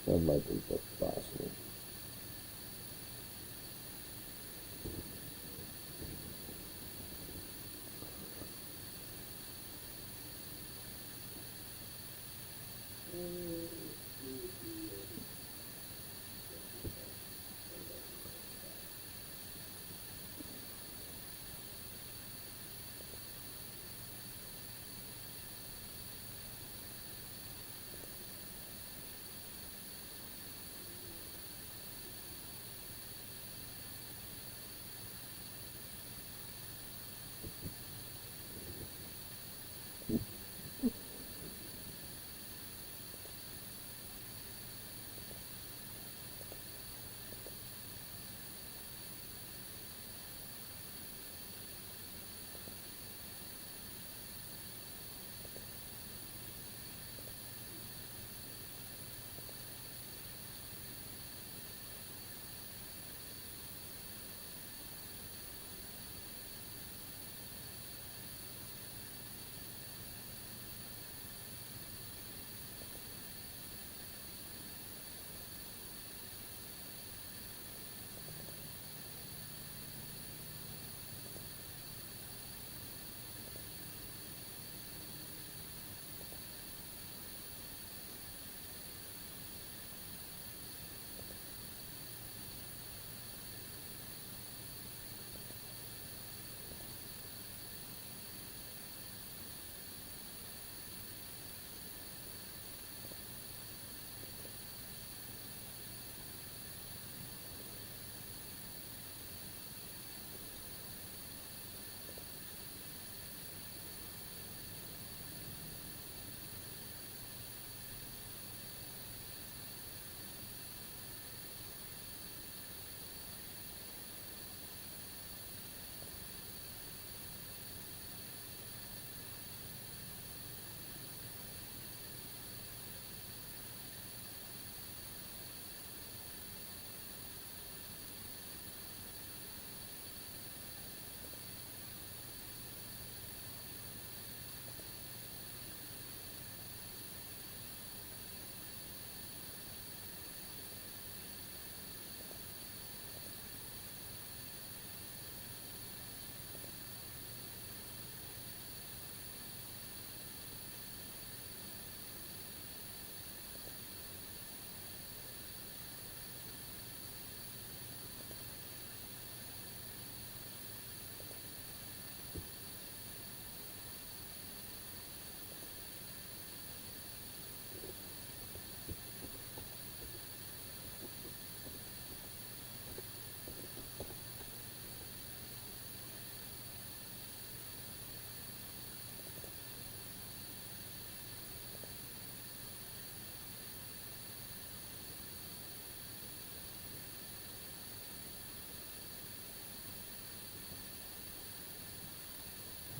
That might be possible.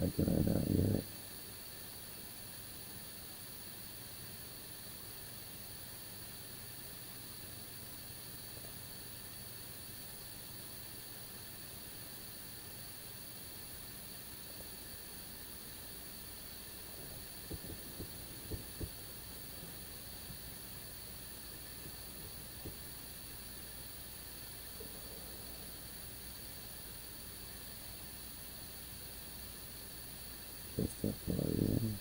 How can I not hear it? Just that far in.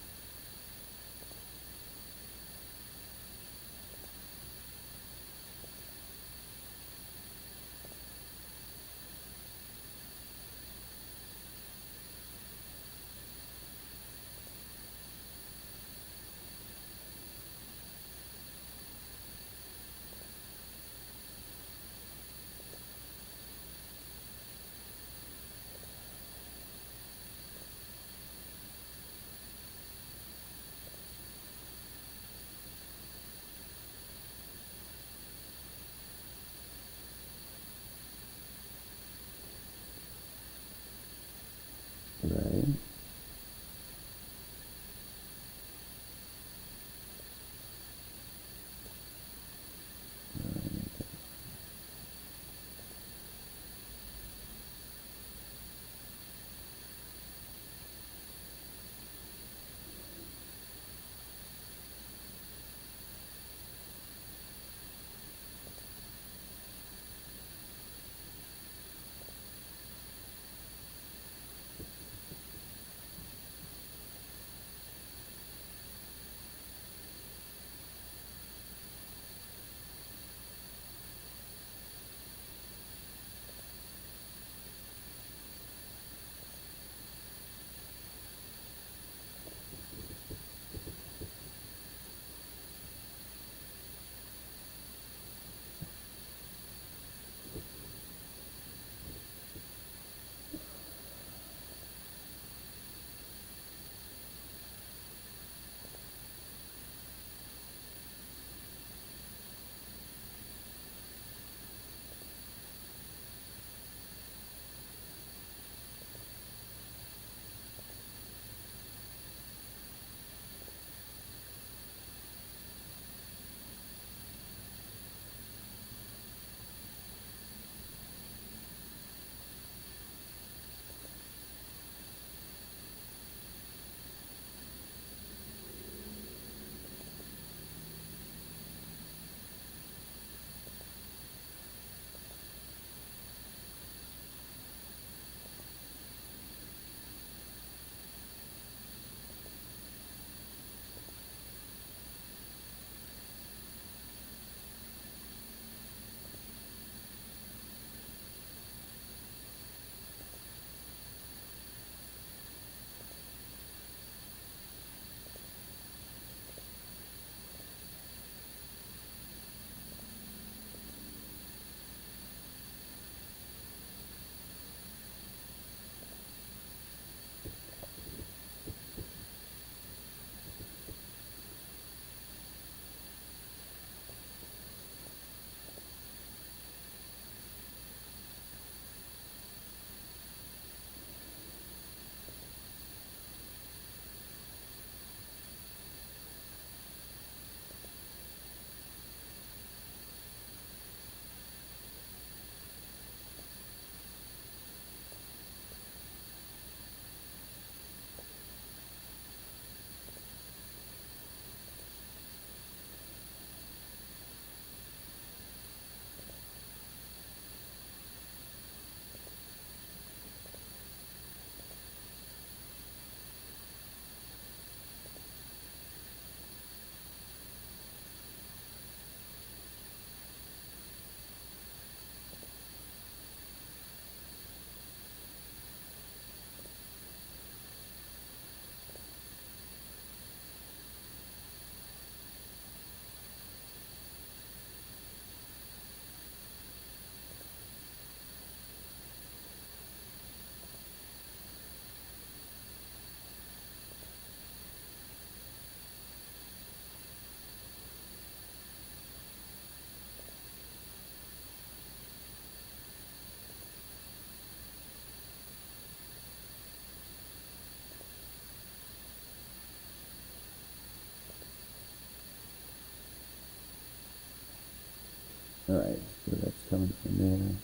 Alright, so that's coming from there.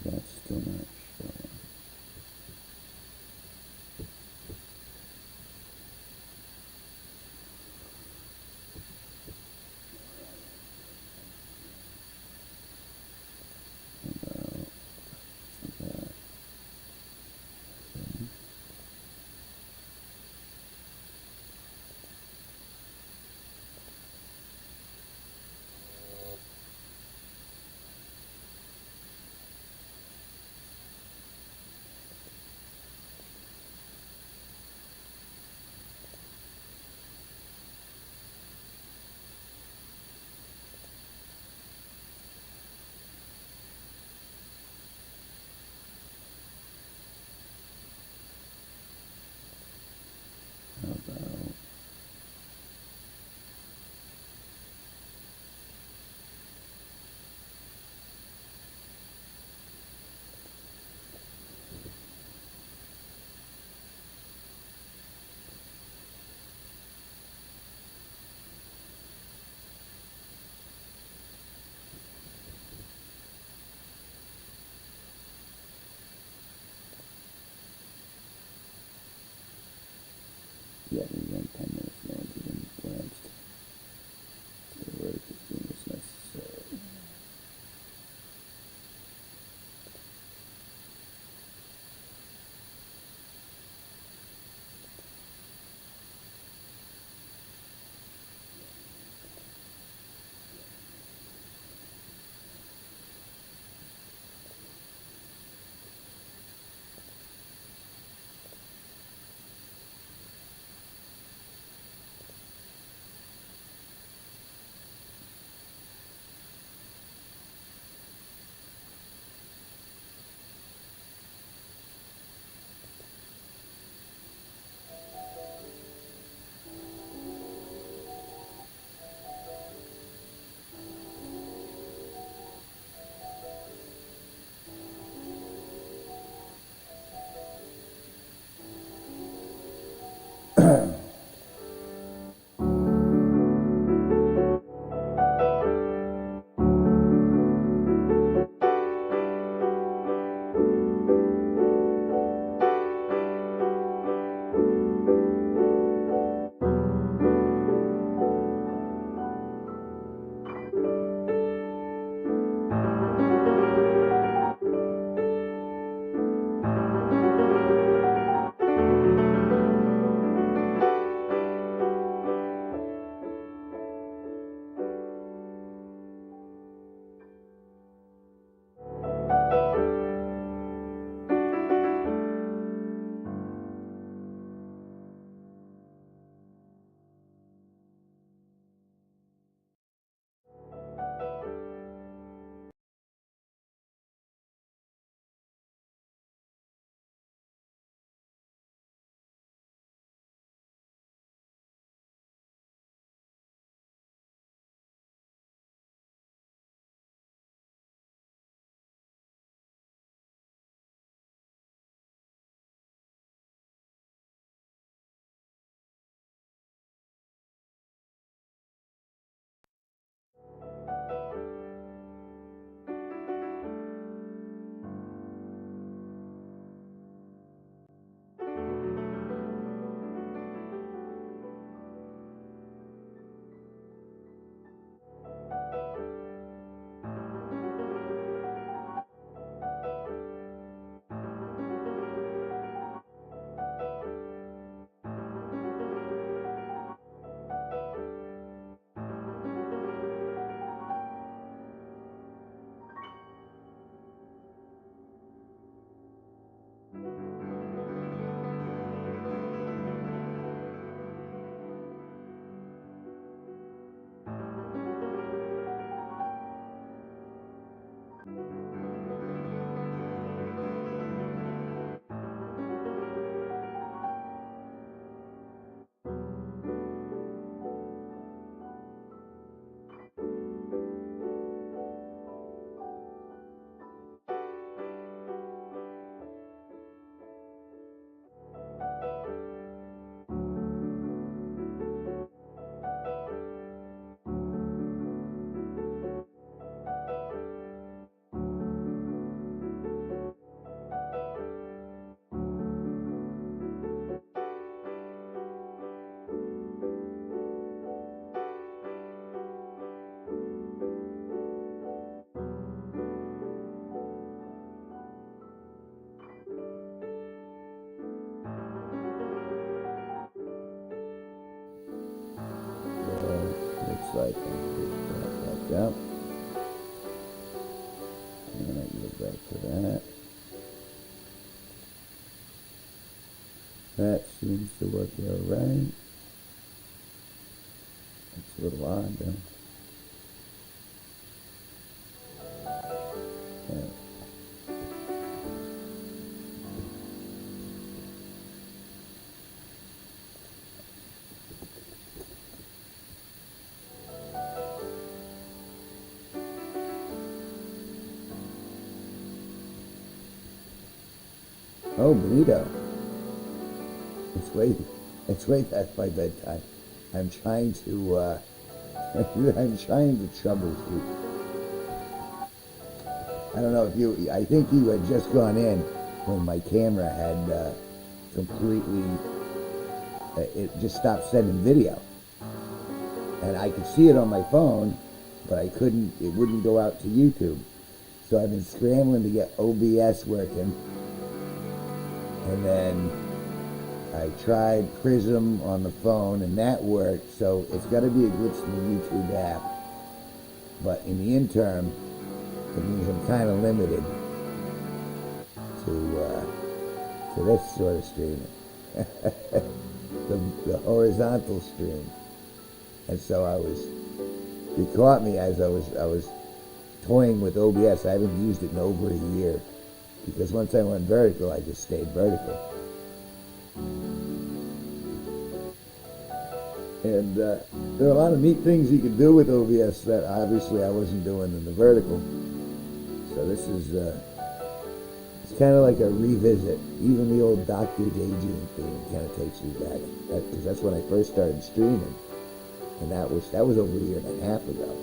That's still not showing. How about yeah, we went 10 minutes now into the glanced. The work is doing what's necessary. I can put that back up. And then I can go back to that. That seems to work all right. It's a little odd though. Yeah. Oh, Benito. It's way past my bedtime. I'm trying to, I'm trying to troubleshoot. I don't know if I think you had just gone in when my camera had completely, it just stopped sending video. And I could see it on my phone, but it wouldn't go out to YouTube. So I've been scrambling to get OBS working. And then I tried Prism on the phone, and that worked. So it's got to be a glitch in the YouTube app. But in the interim, it means I'm kind of limited to this sort of streaming, the horizontal stream. And so it caught me as I was toying with OBS. I haven't used it in over a year. Because once I went vertical, I just stayed vertical. And there are a lot of neat things you can do with OBS that obviously I wasn't doing in the vertical. So this is, it's kind of like a revisit. Even the old Dr. Daydream theme kind of takes me back. Because that's when I first started streaming. And that was over a year and a half ago.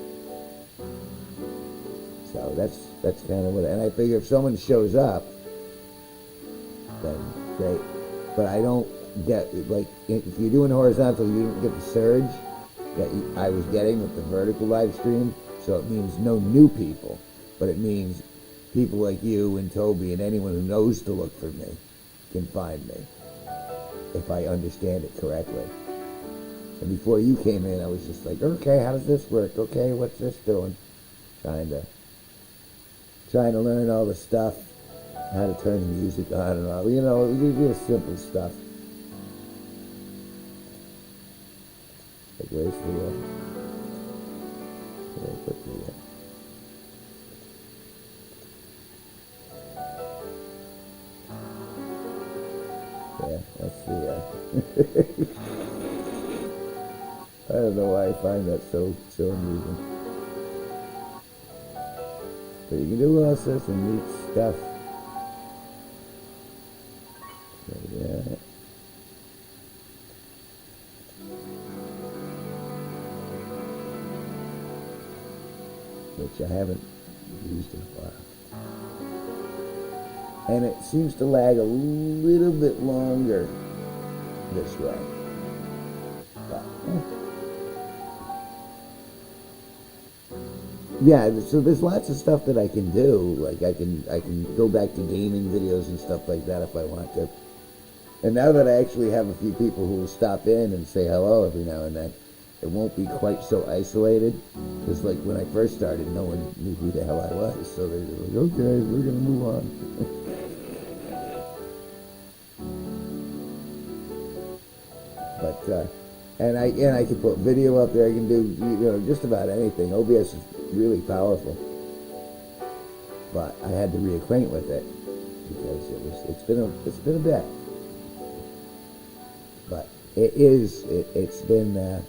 So that's kind of what, and I figure if someone shows up, then great. But I don't get, like, if you're doing horizontal, you don't get the surge that I was getting with the vertical live stream. So it means no new people, but it means people like you and Toby and anyone who knows to look for me can find me, if I understand it correctly. And before you came in, I was just like, okay, how does this work? Okay, what's this doing? Trying to learn all the stuff, how to turn the music on and all, you know, real simple stuff. Like, where's the, where I put the, yeah, that's the, I don't know why I find that so amusing. But you can do all sorts of neat stuff. So, yeah. Which I haven't used in a while. And it seems to lag a little bit longer this way. But, yeah, so there's lots of stuff that I can do. Like I can go back to gaming videos and stuff like that if I want to. And now that I actually have a few people who will stop in and say hello every now and then, it won't be quite so isolated. Because like when I first started, no one knew who the hell I was. So they're like, okay, we're gonna move on. But and I can put video up there. I can do just about anything. OBS is really powerful, but I had to reacquaint with it because it's been a bit. But it's been a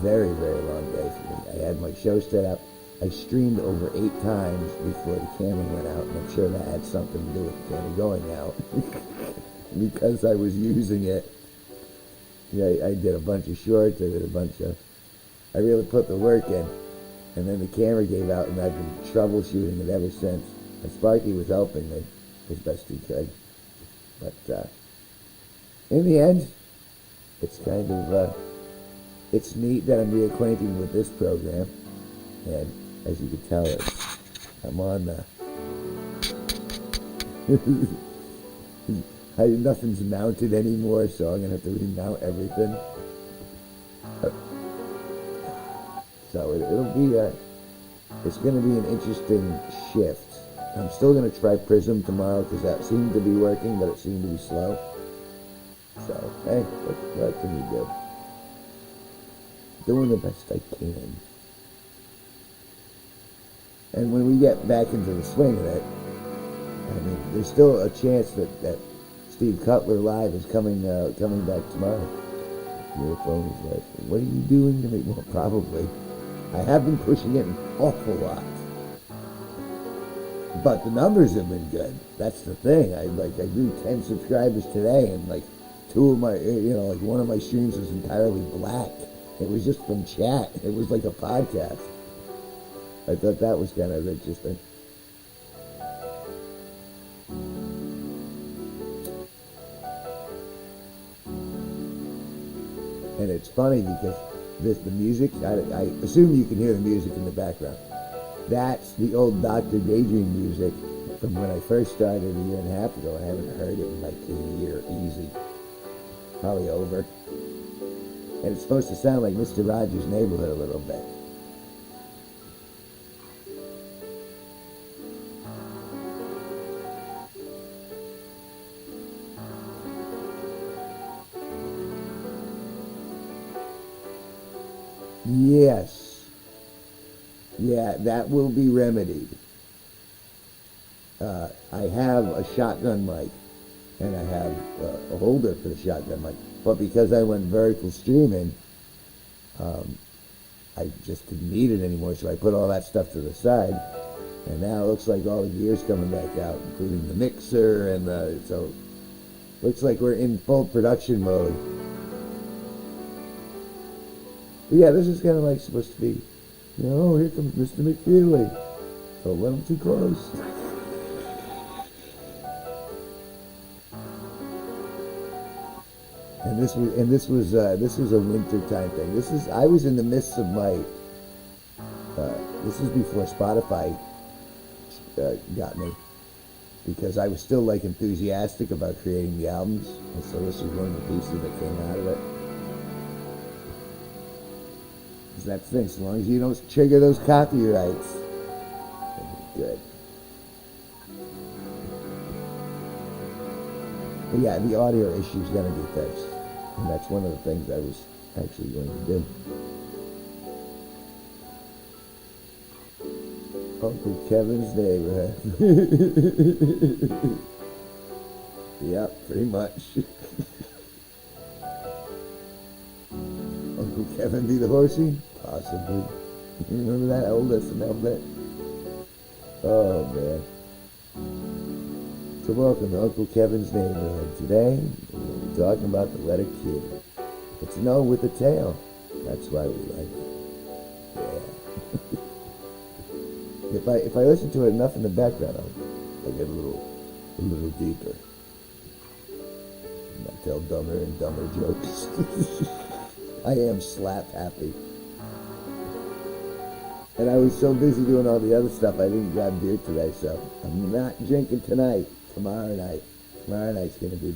very long day for me. I had my show set up. I streamed over 8 times before the camera went out, and I'm sure that had something to do with the camera going out because I was using it. Yeah, I did a bunch of shorts. I really put the work in. And then the camera gave out, and I've been troubleshooting it ever since. And Sparky was helping me as best he could. But in the end, it's kind of, it's neat that I'm reacquainting with this program. And as you can tell, I'm on nothing's mounted anymore, so I'm going to have to remount everything. So it's going to be an interesting shift. I'm still going to try Prism tomorrow because that seemed to be working, but it seemed to be slow. So, hey, what can you do? Doing the best I can. And when we get back into the swing of it, I mean, there's still a chance that Steve Cutler Live is coming back tomorrow. Your phone is like, what are you doing to me? Well, probably. I have been pushing it an awful lot. But the numbers have been good. That's the thing. I grew 10 subscribers today, and like two of my, like one of my streams was entirely black. It was just from chat. It was like a podcast. I thought that was kind of interesting. And it's funny because the music, I assume you can hear the music in the background. That's the old Dr. Daydream music from when I first started a year and a half ago. I haven't heard it in like a year, easy. Probably over. And it's supposed to sound like Mr. Rogers' Neighborhood a little bit. Yes. Yeah, that will be remedied. I have a shotgun mic, and I have a holder for the shotgun mic. But because I went vertical streaming, I just didn't need it anymore, so I put all that stuff to the side. And now it looks like all the gear's coming back out, including the mixer, and so looks like we're in full production mode. But yeah, this is kind of like supposed to be, here comes Mr. McFeely. Don't let him too close. And this was a winter time thing. I was in the midst of my. This is before Spotify got me, because I was still like enthusiastic about creating the albums, and so this was one of the pieces that came out of it. Because that's the thing, as long as you don't trigger those copyrights, you're good. But yeah, the audio issue is going to be fixed. And that's one of the things I was actually going to do. Uncle Kevin's neighborhood. Yep, pretty much. Uncle Kevin be the horsey? Possibly. You remember that old SNL bit? Oh, man. So welcome to Uncle Kevin's neighborhood. Today, we'll be talking about the letter Q. It's no with a tail. That's why we like it. Yeah. If I listen to it enough in the background, I'll get a little deeper. And I'll tell dumber and dumber jokes. I am slap happy. And I was so busy doing all the other stuff, I didn't grab beer today, so I'm not drinking tonight. Tomorrow night's gonna be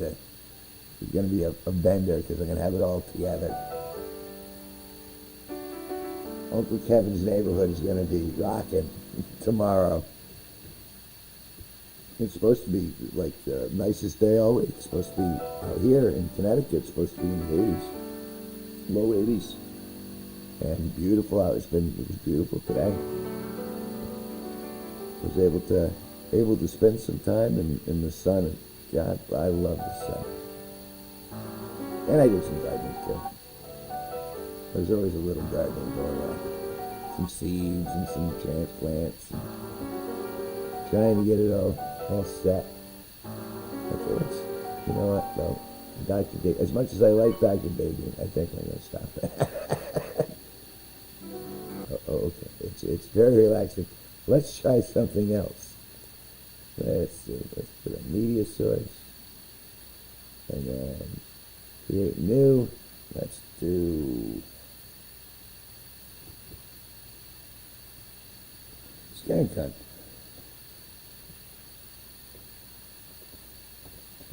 a bender, because I'm gonna have it all together. Uncle Kevin's neighborhood is gonna be rocking tomorrow. It's supposed to be like the nicest day all week. It's supposed to be out here in Connecticut. It's supposed to be in the 80s, low 80s, and beautiful out. It was beautiful today. I was able to spend some time in the sun, and God, I love the sun. And I did some gardening too. There's always a little gardening going on. Some seeds and some transplants, and trying to get it all set. Okay, you know what, though? Dr. Day, as much as I like Dr. Daydream, I think I'm going to stop that. Okay, it's very relaxing. Let's try something else. Let's see, let's put a media source, and then create new. Let's do scan cut.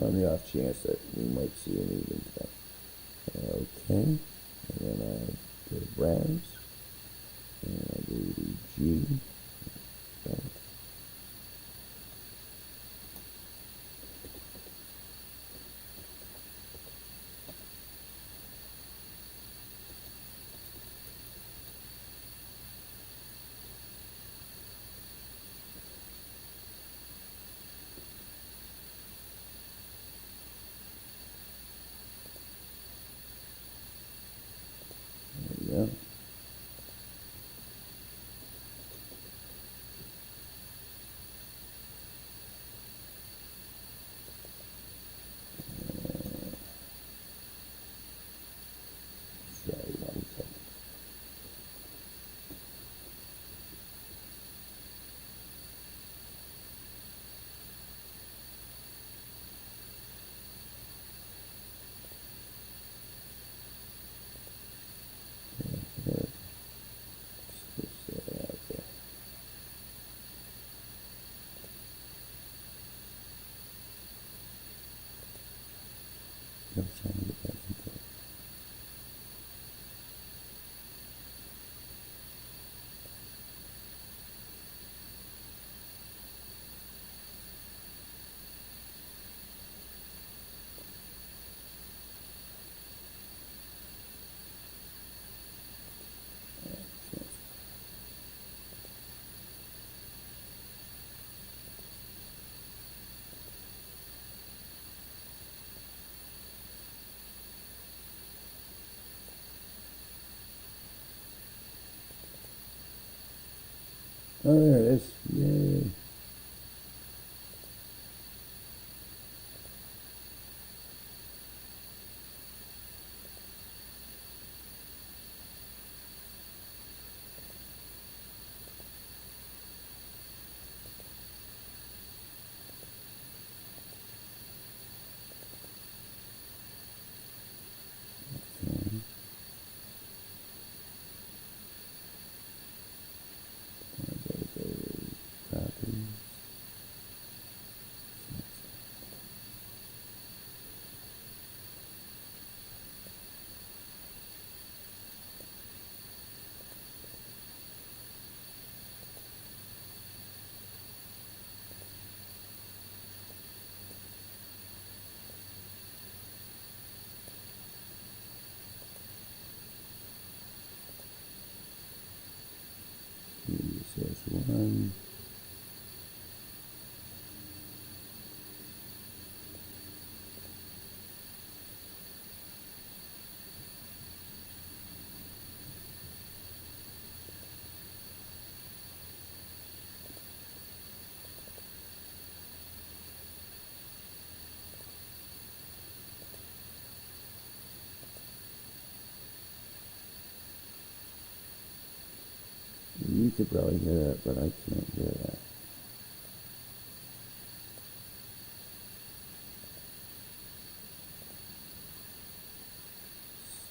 On the off chance that we might see anything today. Okay, and then I go to browse. view. Okay. There you go. Sorry, 1 second. There. Switch that out there. I'm trying to get back into it. Oh, there it is. Yay. Okay. Copies. Says 1. You could probably hear that, but I can't hear that.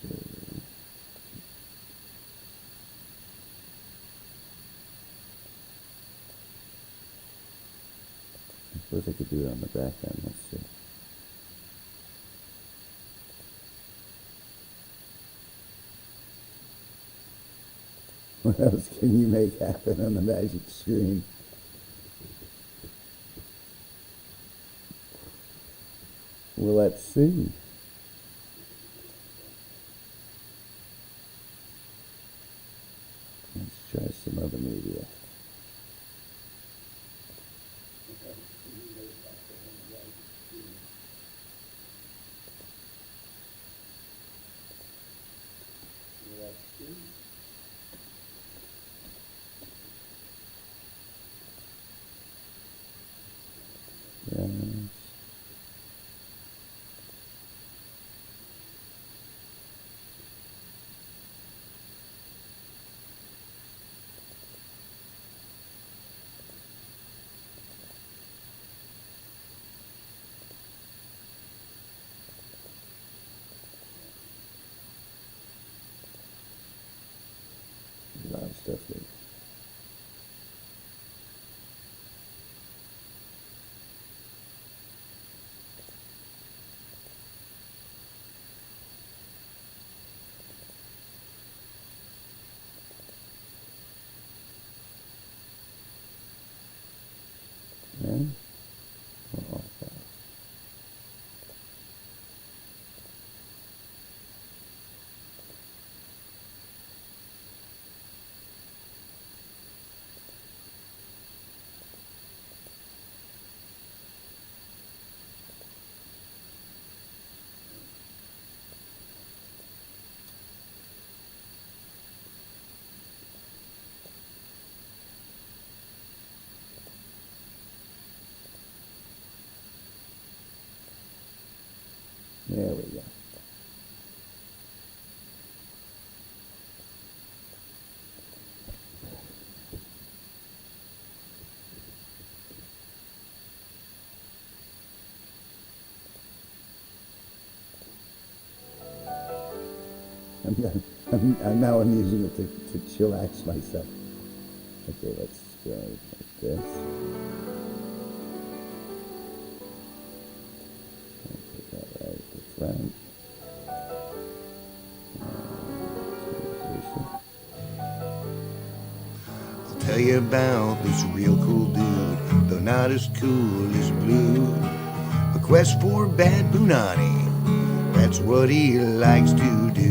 So, I suppose I could do it on the back end. Let's see. What else can you make happen on the magic screen? Well, let's see. Let's try some other media. Yes. There we go. Now I'm using it to chillax myself. Okay, let's go like this. Put that right at the front. I'll tell you about this real cool dude, though not as cool as Blue. A quest for bad Bunani, that's what he likes to do.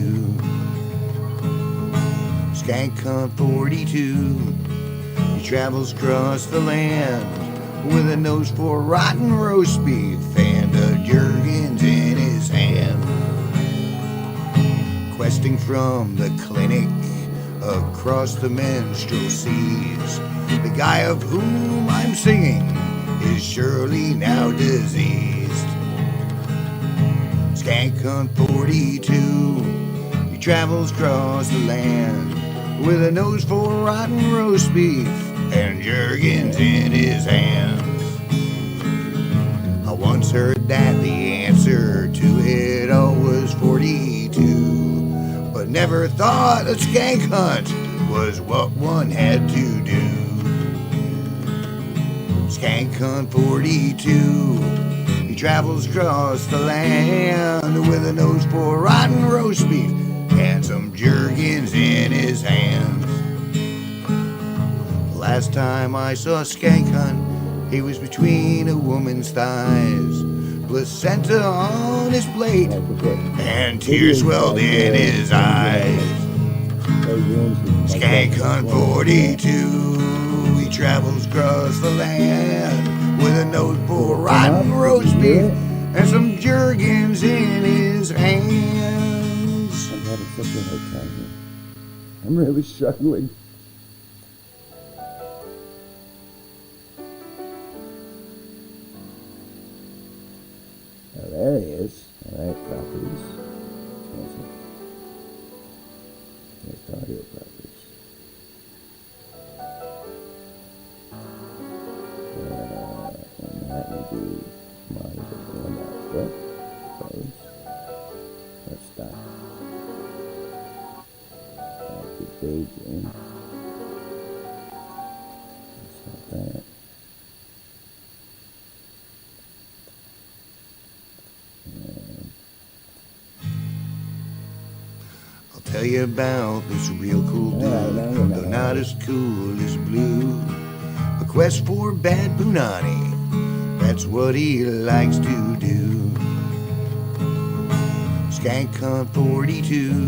Skank Hunt 42, he travels across the land with a nose for rotten roast beef and a Jergens in his hand. Questing from the clinic across the menstrual seas, the guy of whom I'm singing is surely now diseased. Skank Hunt 42, he travels across the land with a nose for rotten roast beef and Jergens in his hands. I once heard that the answer to it all was 42, but never thought a skank hunt was what one had to do. Skank Hunt 42, he travels across the land with a nose for rotten roast beef and some Jergens in his hands. The last time I saw Skank Hunt, he was between a woman's thighs, placenta on his plate, and tears welled in his eyes. Skank Hunt 42, he travels across the land with a nose for rotten roast beef and some Jergens in his hands. I'm having such a hard time here. I'm really struggling. Oh, there he is. All right, properties. Cancel. There's the audio properties. And that would be monitor and output. Close. Let's stop. The page in. Let's stop that. I'll tell you about this real cool dude, though not as cool as Blue. A quest for bad Bunani, that's what he likes to do. Skank Hunt 42,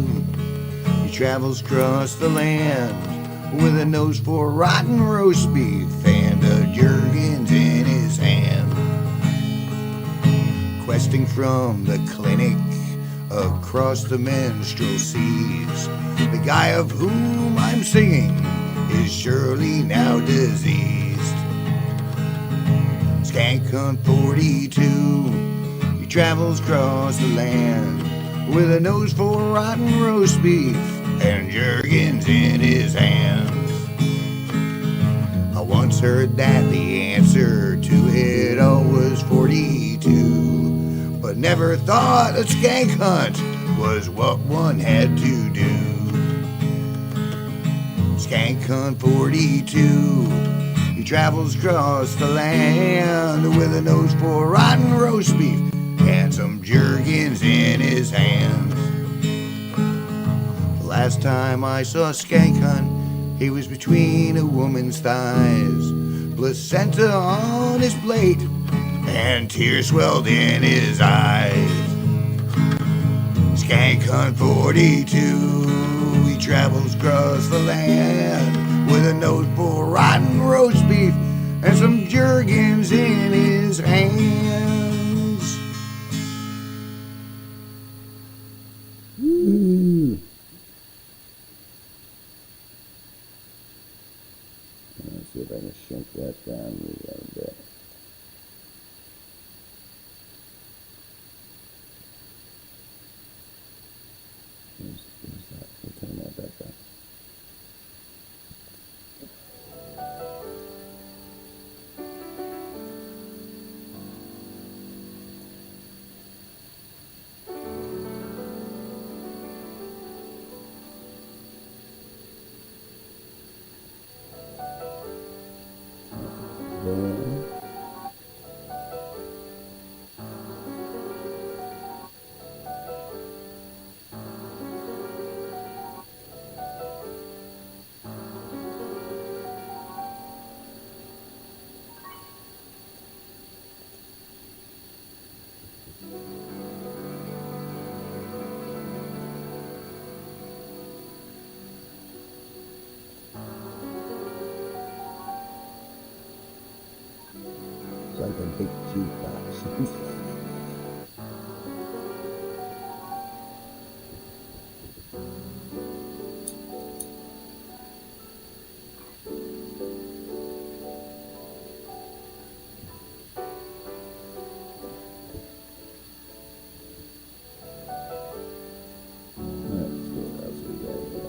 he travels across the land with a nose for rotten roast beef and a Jergens in his hand. Questing from the clinic across the menstrual seas, the guy of whom I'm singing is surely now diseased. Skank Hunt 42, he travels across the land with a nose for rotten roast beef and Jergens in his hands. I once heard that the answer to it all was 42, but never thought a skank hunt was what one had to do. Skank Hunt 42, he travels across the land with a nose for rotten roast beef and some Jergens in his hands. The last time I saw Skank Hunt, he was between a woman's thighs, placenta on his plate, and tears swelled in his eyes. Skank Hunt 42, he travels across the land with a nose for rotten roast beef and some Jergens in his hands. Let's see if I can shrink that down a little bit. like a big jukebox. Let's see what else we got here.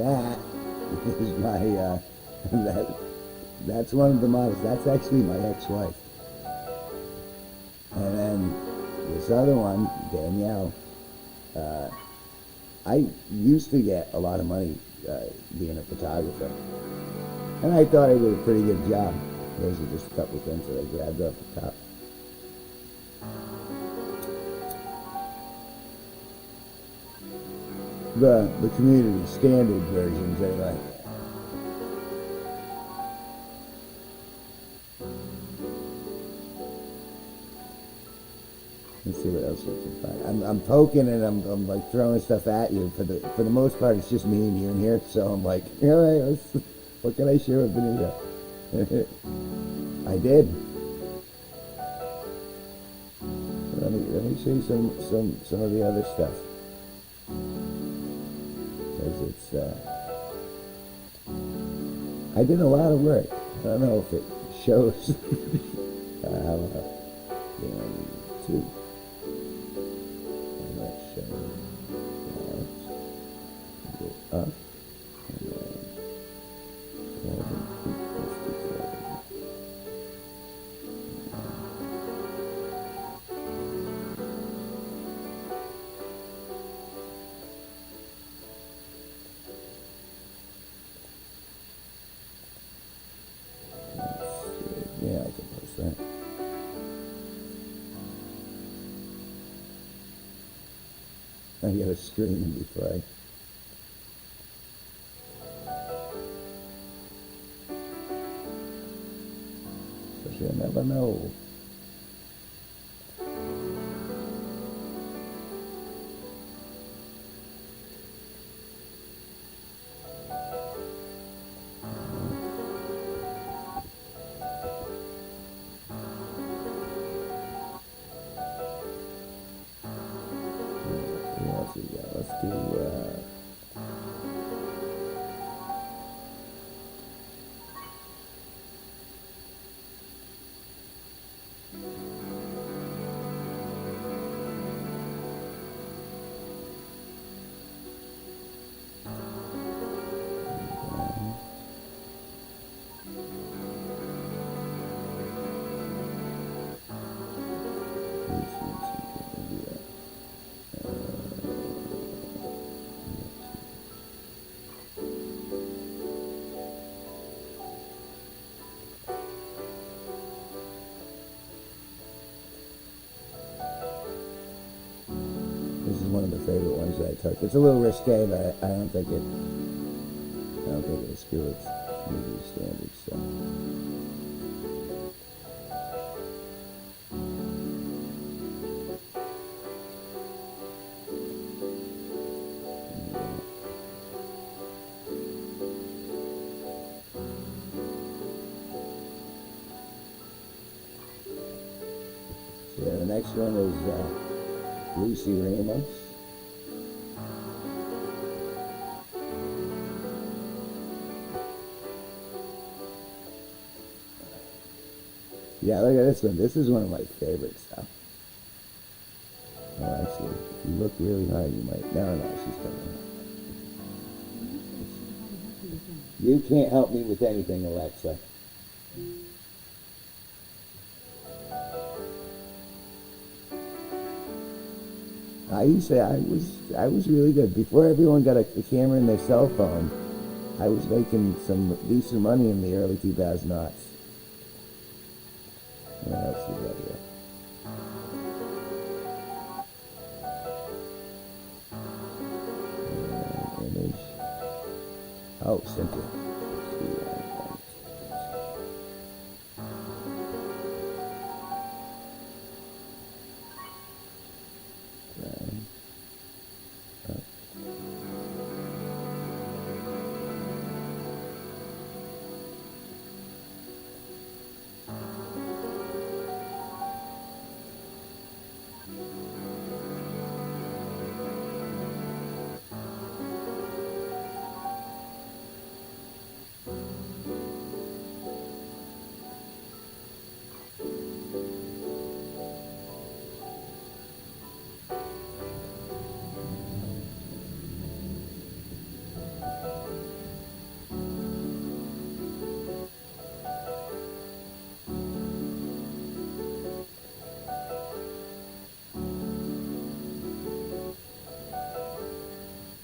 That is my, that's one of the models. That's actually my ex-wife. And then this other one, Danielle, I used to get a lot of money being a photographer. And I thought I did a pretty good job. Those are just a couple things that I grabbed off the top. The community standard versions anyway. Let's see what else we can find. I'm poking and I'm like throwing stuff at you. For the most part, it's just me and you in here. So I'm like, all right, what can I share with Benito? I did. Let me show you some of the other stuff. Because it's I did a lot of work. I don't know if it shows. How about two? And let's show that. Go up. And then 7 equals to 7. Yeah, I can post that. I gotta scream before I. Because you'll never know. Let's do this is one of the favorite ones that I took. It's a little risque, but I don't think it will screw its community standards. So. Yeah, the next one is Lucy Ramos. Yeah, look at this one. This is one of my favorites. Oh, actually, if you look really hard, you might. No, she's coming. You can't help me with anything, Alexa. I was really good before everyone got a camera in their cell phone. I was making some decent money in the early 2000s. What else we got here? Image. Oh, Cynthia.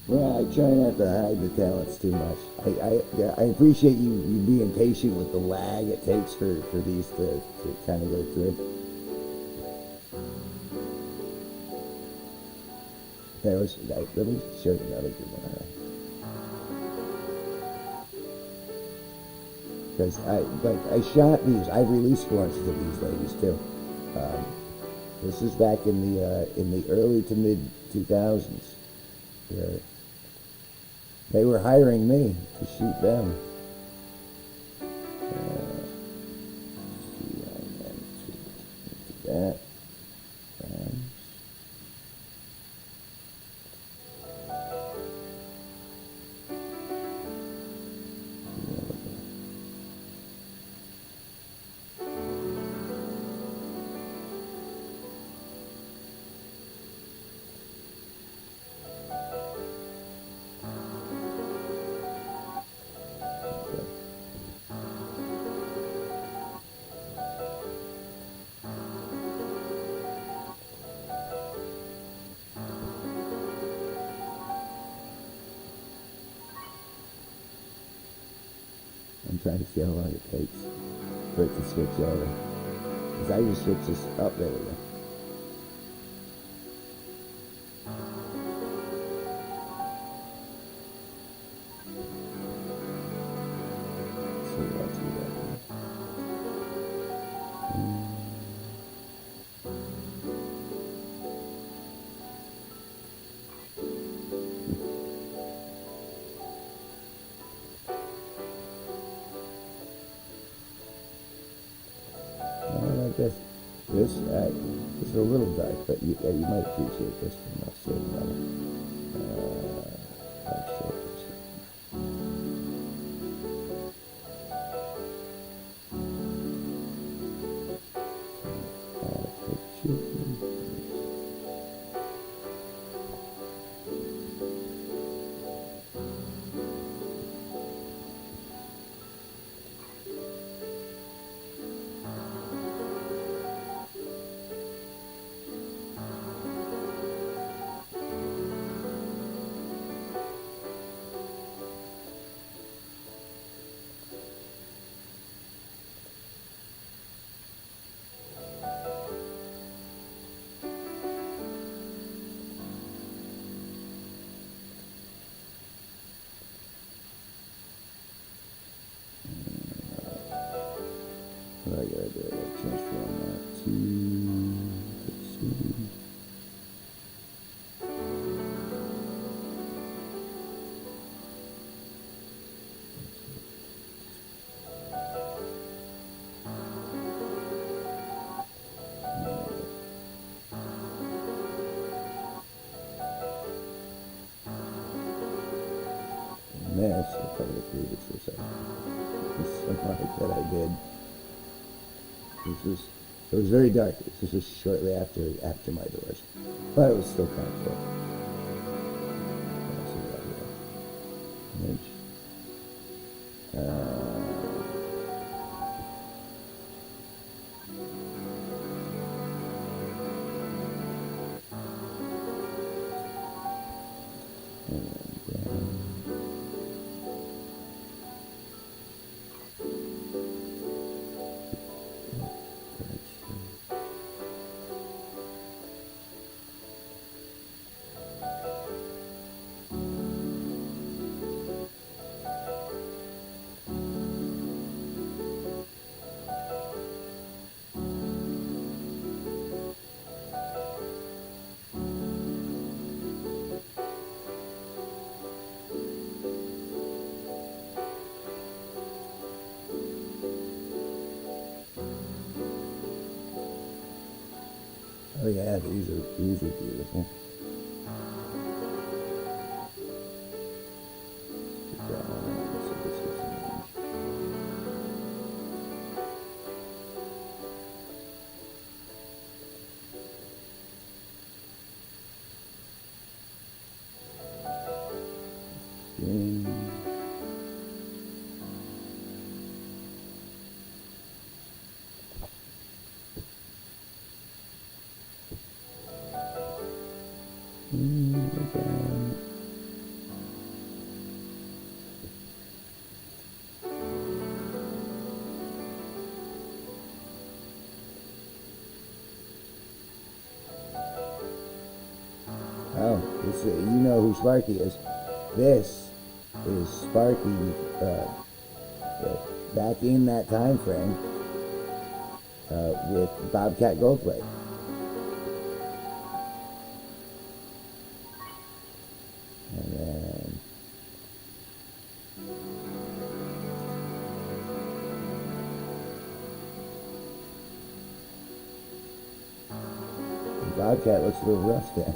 Well, I try not to hide the talents too much. I appreciate you being patient with the lag it takes for these to kind of go through. Let me show you another good one. Because I shot these. I've released glimpses of these ladies too. This is back in the early to mid 2000s. Where they were hiring me to shoot them. That. I'm trying to see how long it takes for it to switch over. Because I just switched this up. There we go. Let's see what else we got here. This is a little dark, but you might appreciate this from a certain level. What I gotta do, I gotta transform that to, let's see. some art that I did. It was very dark. This was shortly after my divorce, but it was still kind of cool. Image. Oh yeah, these are beautiful. Oh, you know who Sparky is. This is Sparky back in that time frame with Bobcat Goldthwait. And then Bobcat looks a little rough there.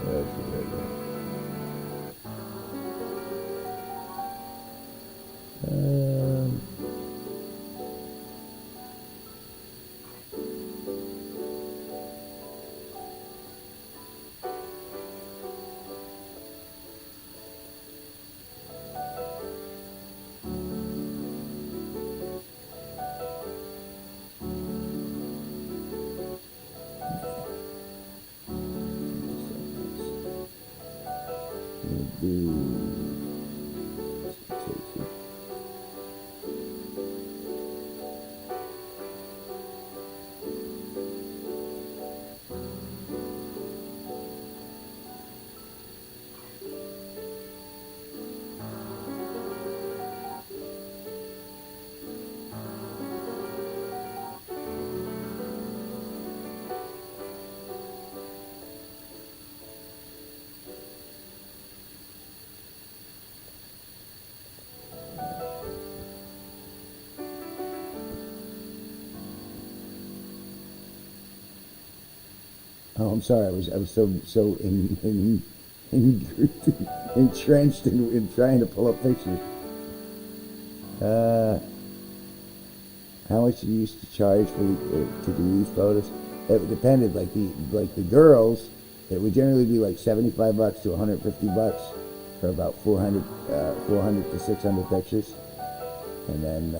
That's very good. Oh, I'm sorry. I was so entrenched in trying to pull up pictures. How much you used to charge for to do these photos? It depended. Like the girls, it would generally be like $75 to $150 for about 400 to 600 pictures, and then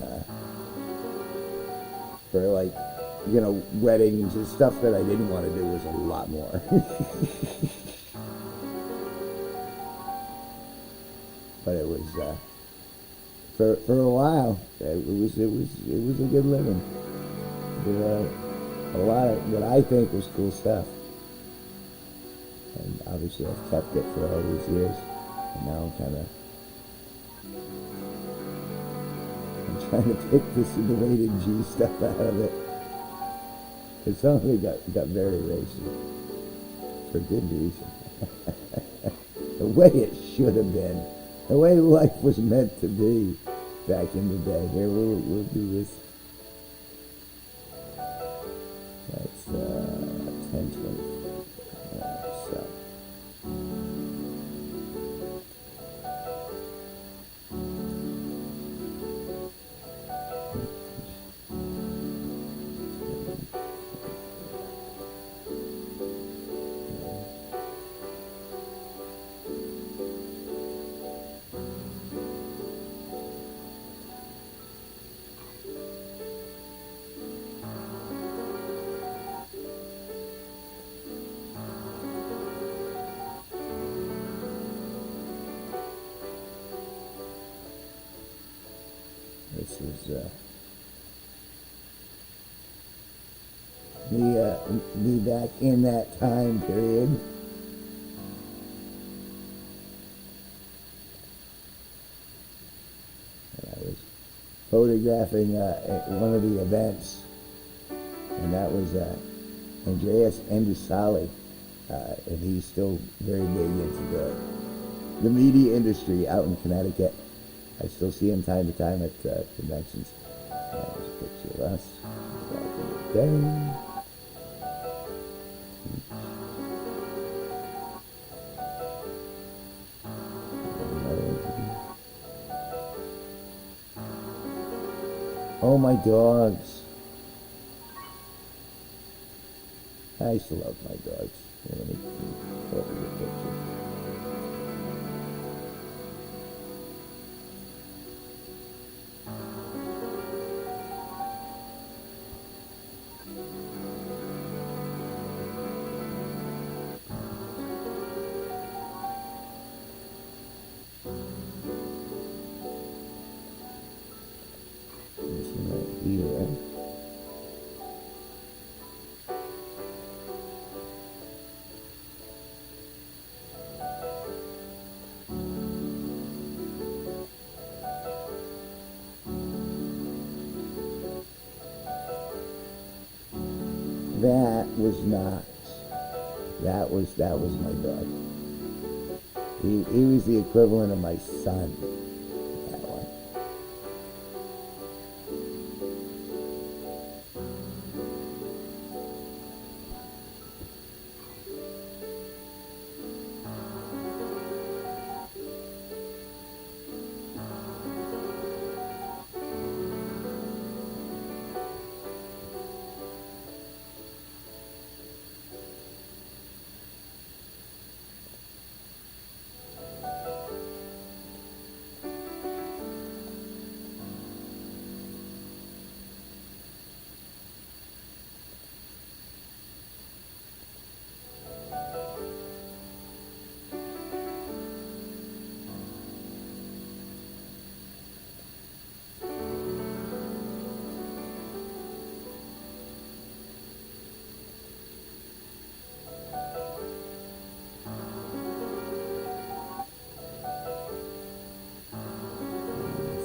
for like, you know, weddings and stuff that I didn't want to do was a lot more. But it was for a while. It was a good living. Did a lot of what I think was cool stuff, and obviously I've kept it for all these years. And now I'm trying to pick the rated G stuff out of it. It suddenly got very racy, for good reason. The way it should have been, the way life was meant to be back in the day. Here, we'll do this. That's 10:20. So This is me back in that time period. And I was photographing one of the events, and that was Andreas Endusali, and he's still very big into the media industry out in Connecticut. I still see him time to time at conventions. There's a picture of us back in the day. Oh, my dogs. I used to love my dogs. Let me pull up the picture. This one right here. That was not. That was my dog. He was the equivalent of my son. That one.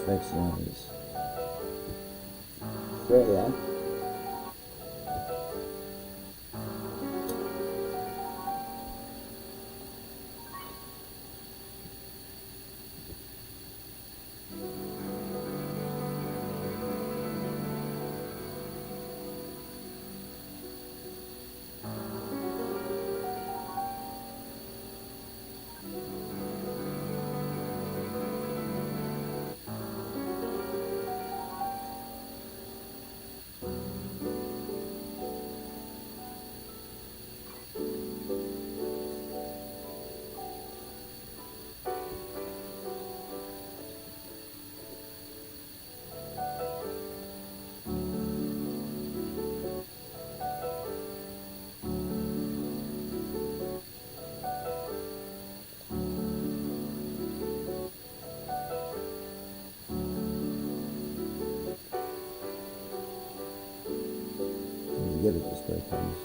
Next one is Freya. Get it this way, comes.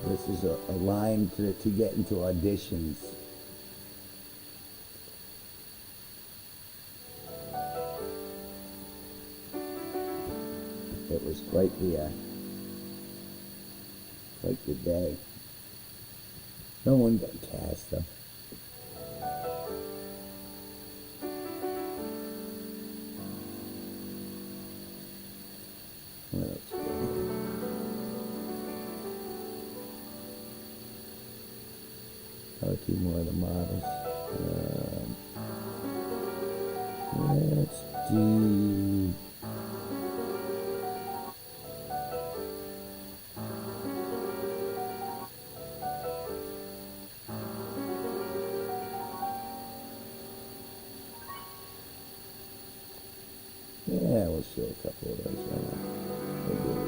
This is a line to get into auditions. It was quite the day. No one got cast though. two more of the models. Let's do... Yeah, we'll show a couple of those. Why not? We'll do it.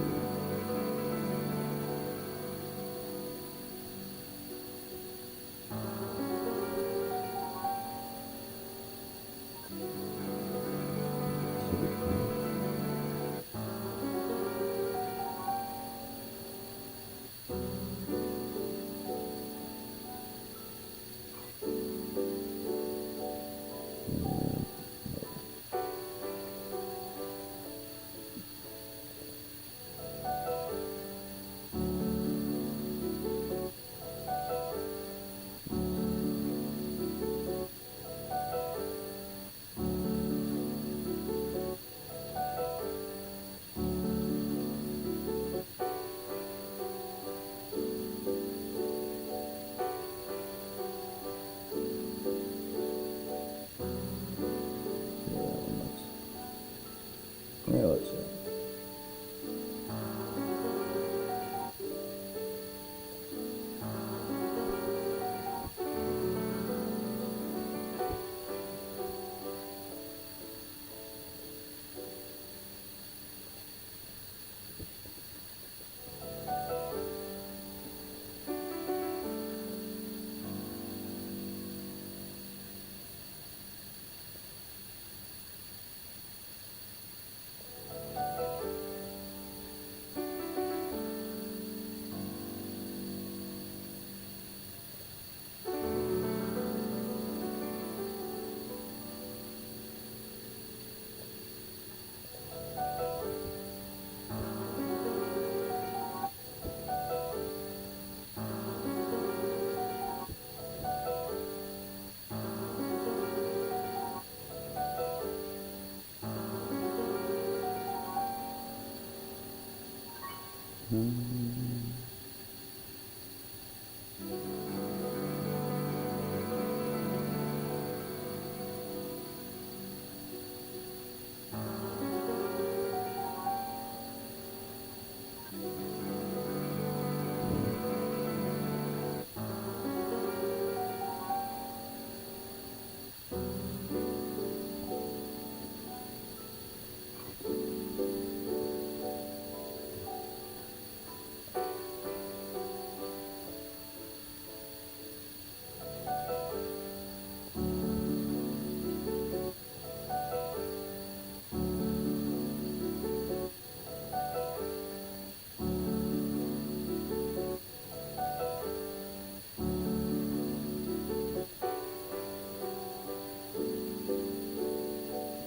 Yeah, let's see.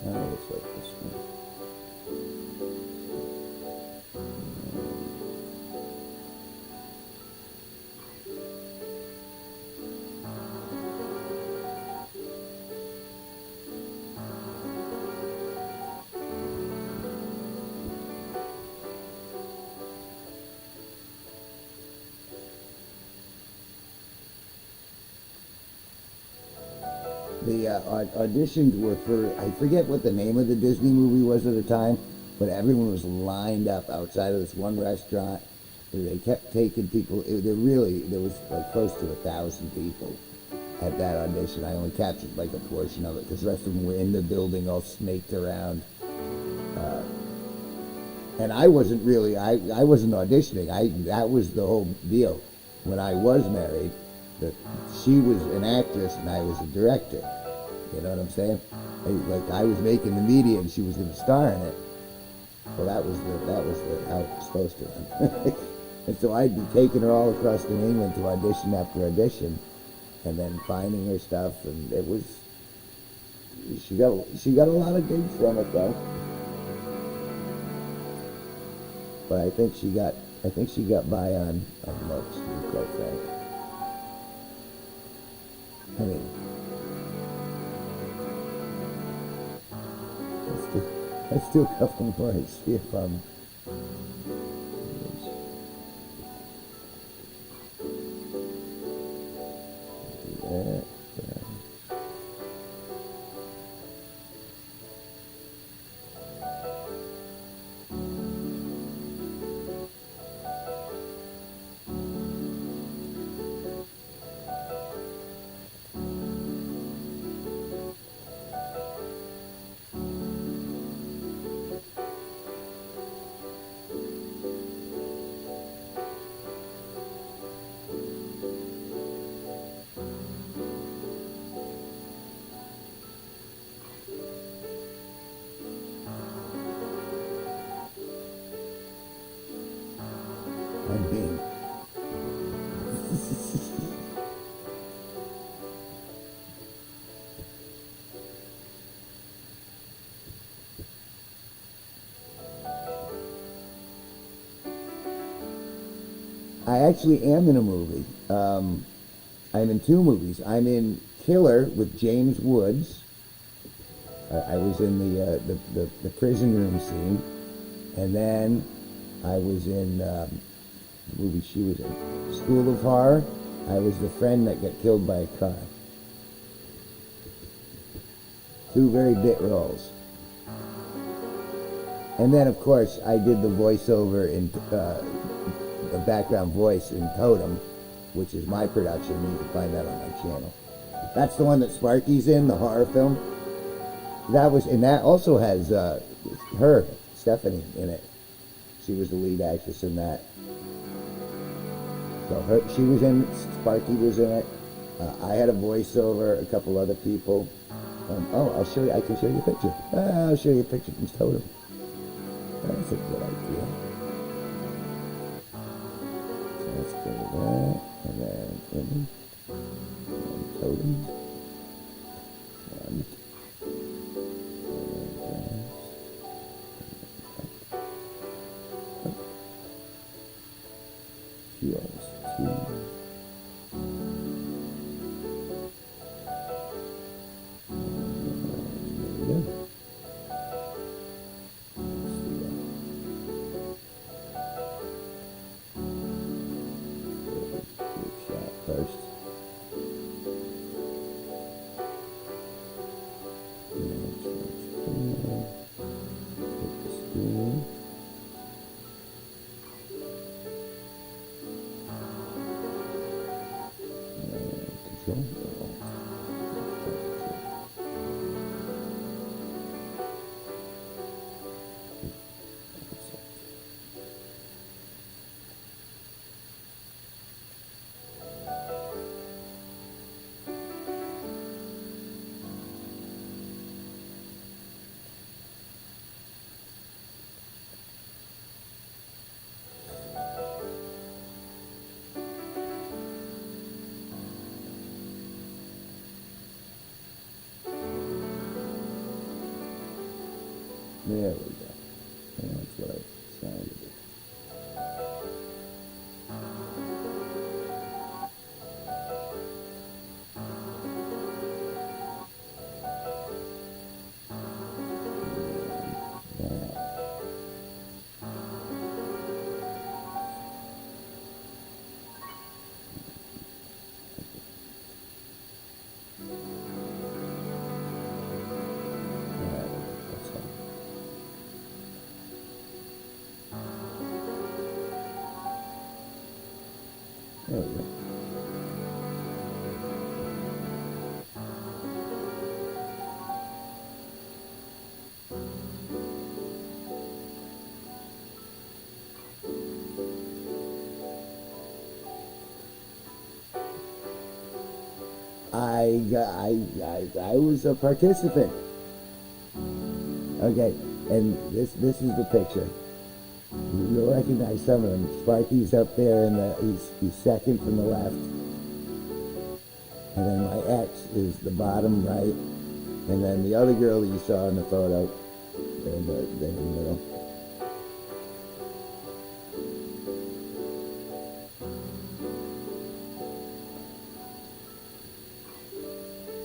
Looks like this one. The auditions were for, I forget what the name of the Disney movie was at the time, but everyone was lined up outside of this one restaurant. They kept taking people. There was like close to 1,000 people at that audition. I only captured like a portion of it because the rest of them were in the building all snaked around. And I wasn't really, I wasn't auditioning. That was the whole deal. When I was married, that she was an actress and I was a director. You know what I'm saying? I was making the media and she was going to star in it. Well, that was how it was supposed to run. And so I'd be taking her all across New England to audition after audition, and then finding her stuff, and it was. She got a lot of gigs from it though. But I think she got by on looks, to be quite frank. I mean, let's do a couple more and see if I'm. I actually am in a movie. I'm in two movies. I'm in Killer with James Woods. I was in the prison room scene, and then I was in the movie she was in, School of Horror. I was the friend that got killed by a car. Two very bit roles. And then, of course, I did the voiceover in the background voice in Totem, which is my production. You can find that on my channel. That's the one that Sparky's in, the horror film. That was, and that also has her, Stephanie, in it. She was the lead actress in that. So she was in it, Sparky was in it. I had a voiceover, a couple other people. Oh, I'll show you. I can show you a picture. I'll show you a picture from Totem. That's a good idea. So let's go to that, and then image, and Totem, and two hours, two. There we go. First. And transform. Take the screen. And control. There we go. That's what I sounded it. There we go. I was a participant. Okay, and this is the picture. You'll recognize some of them. Sparky's up there, and he's second from the left. And then my ex is the bottom right. And then the other girl that you saw in the photo, they're in the middle.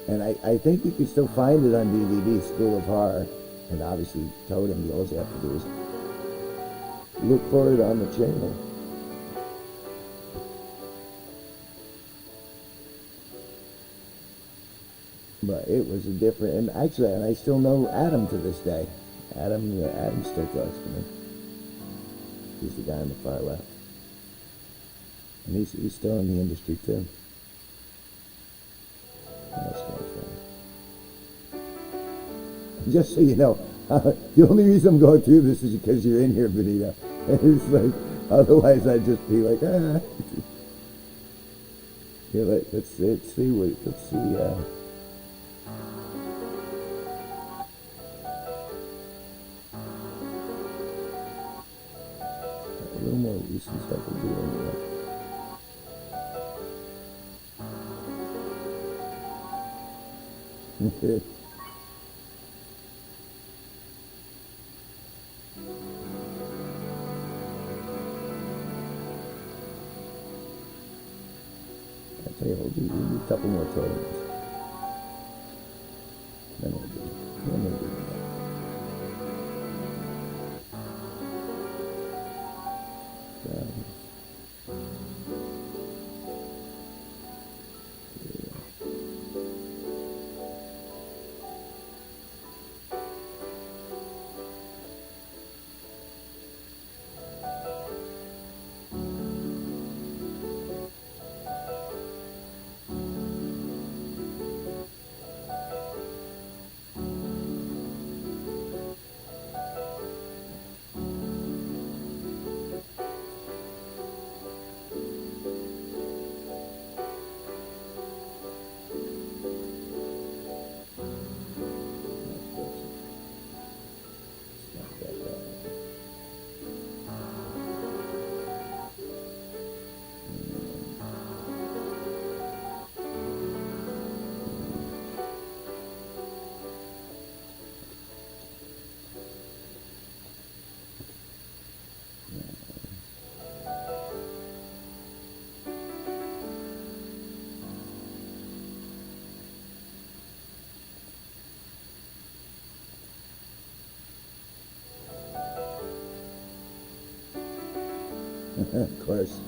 And I think you can still find it on DVD, School of Horror. And obviously, Totem, all you have to do is look for it on the channel. But it was a different, and actually, and I still know Adam to this day. Adam still talks to me. He's the guy on the far left. And he's still in the industry too. That's my friend. Just so you know, the only reason I'm going through this is because you're in here, Benito. And it's like, otherwise I'd just be like, ah. Here, let's see, a little more recent stuff we'll do in there. couple more tournaments. Then we'll do that. Of course.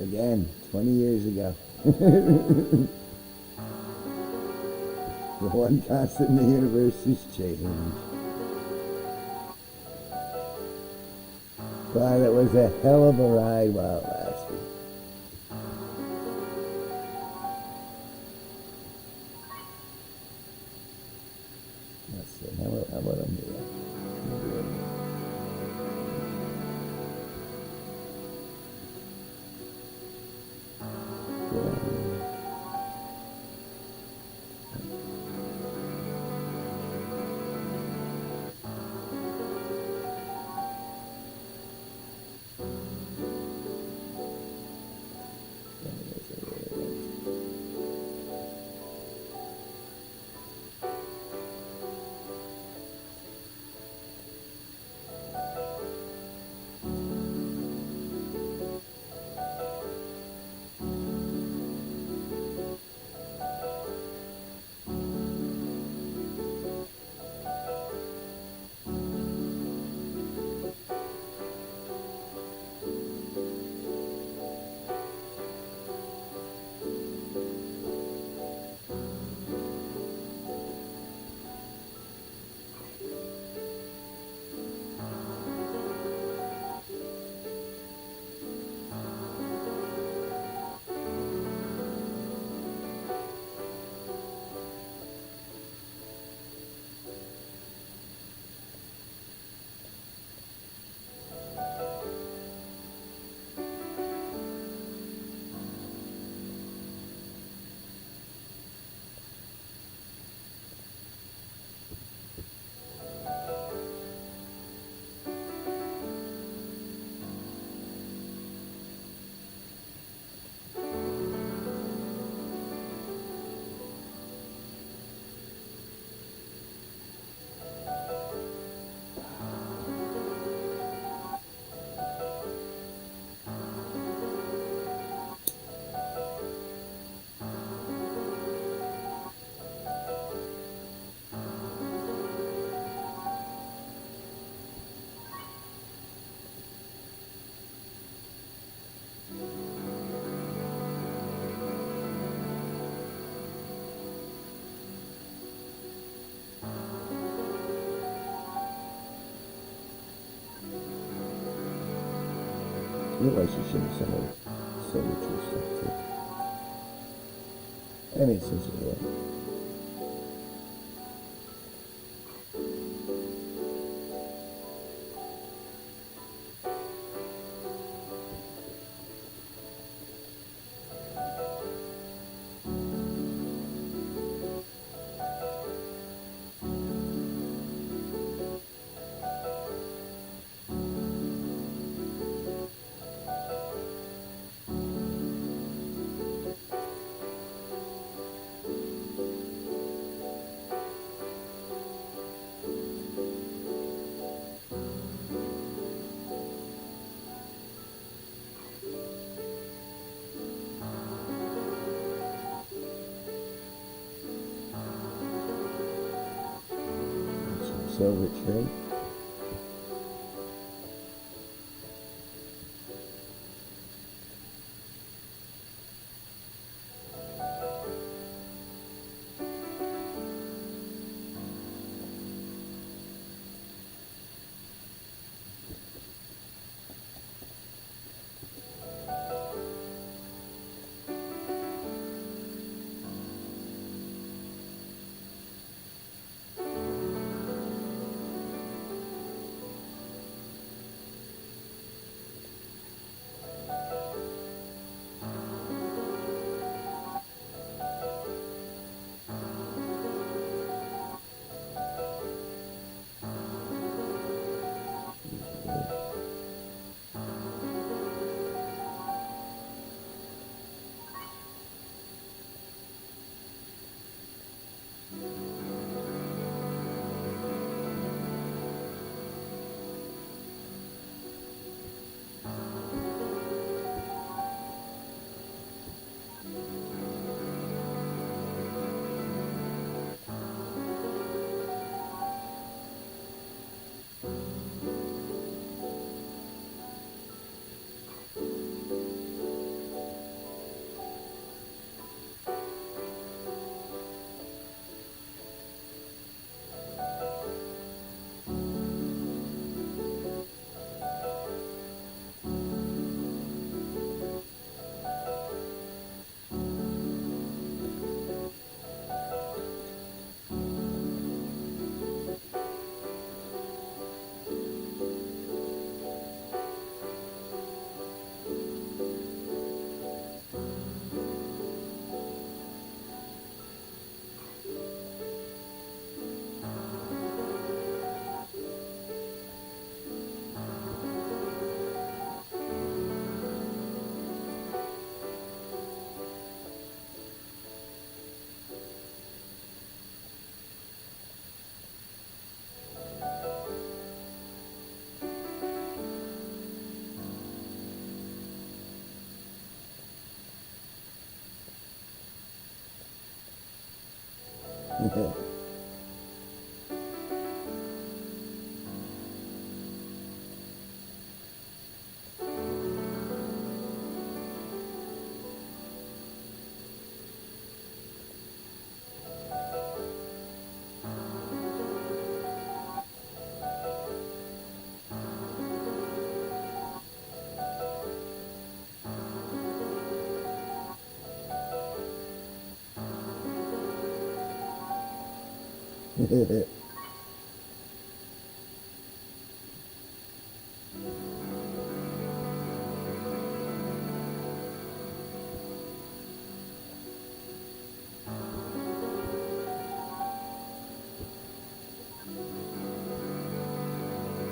Again, 20 years ago. The one constant in the universe is change. Wow, that was a hell of a ride while it lasted. Let's see, how about on the realize you should have some of Silver Tree stuff too. I mean, since you're here. Silver Tree.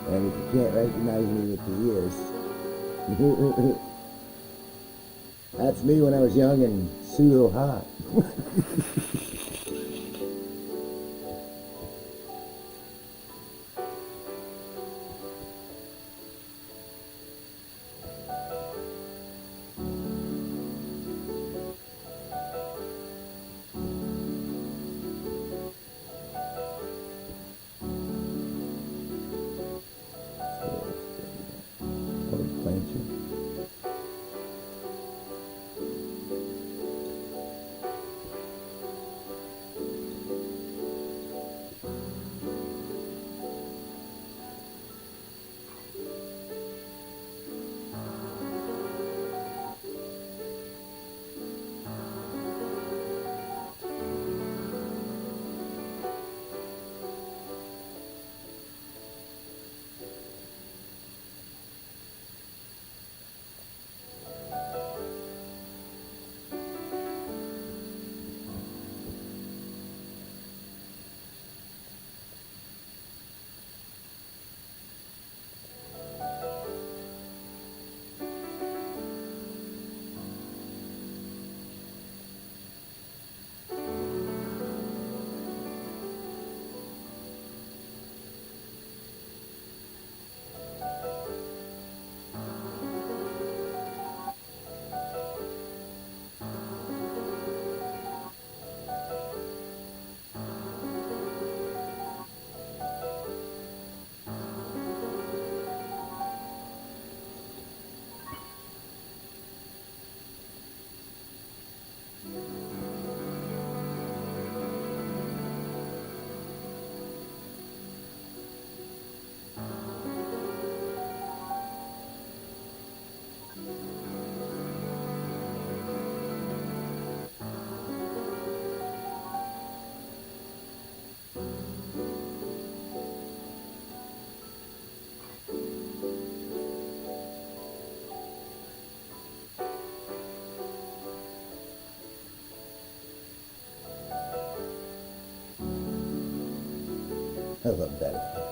And if you can't recognize me with the ears, that's me when I was young and pseudo hot. I love that effect.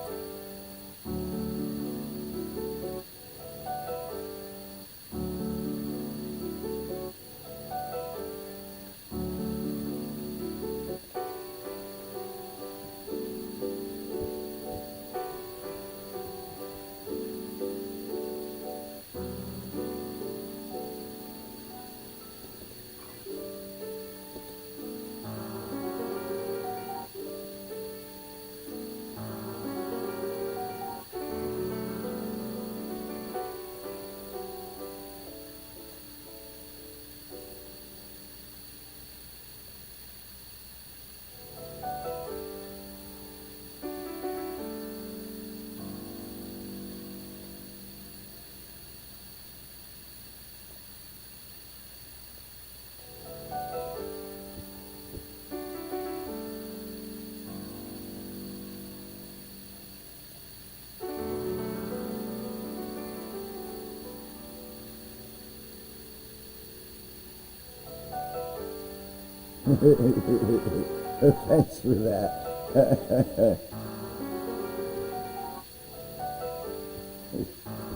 Thanks for that.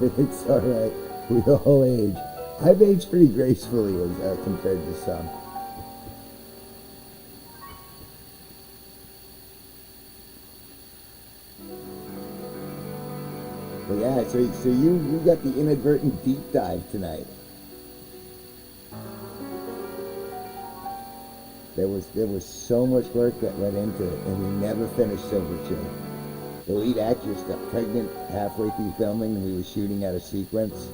It's all right. We all age. I've aged pretty gracefully as compared to some. But yeah, so you got the inadvertent deep dive tonight. There was so much work that went into it, and we never finished Silverchair. The lead actress got pregnant halfway through filming, and we were shooting out a sequence,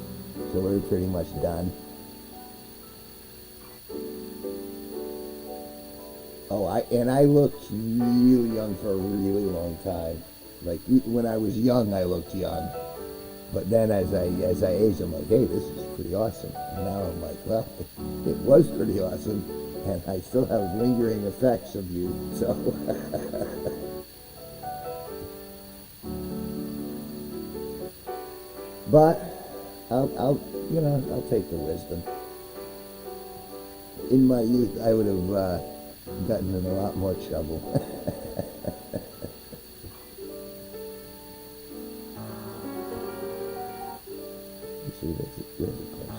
so we were pretty much done. Oh, I looked really young for a really long time. Like when I was young, I looked young, but then as I aged, I'm like, hey, this is pretty awesome. And now I'm like, well, it was pretty awesome, and I still have lingering effects of youth. So. But I'll take the wisdom. In my youth, I would have gotten in a lot more trouble. Let's see, there's a question.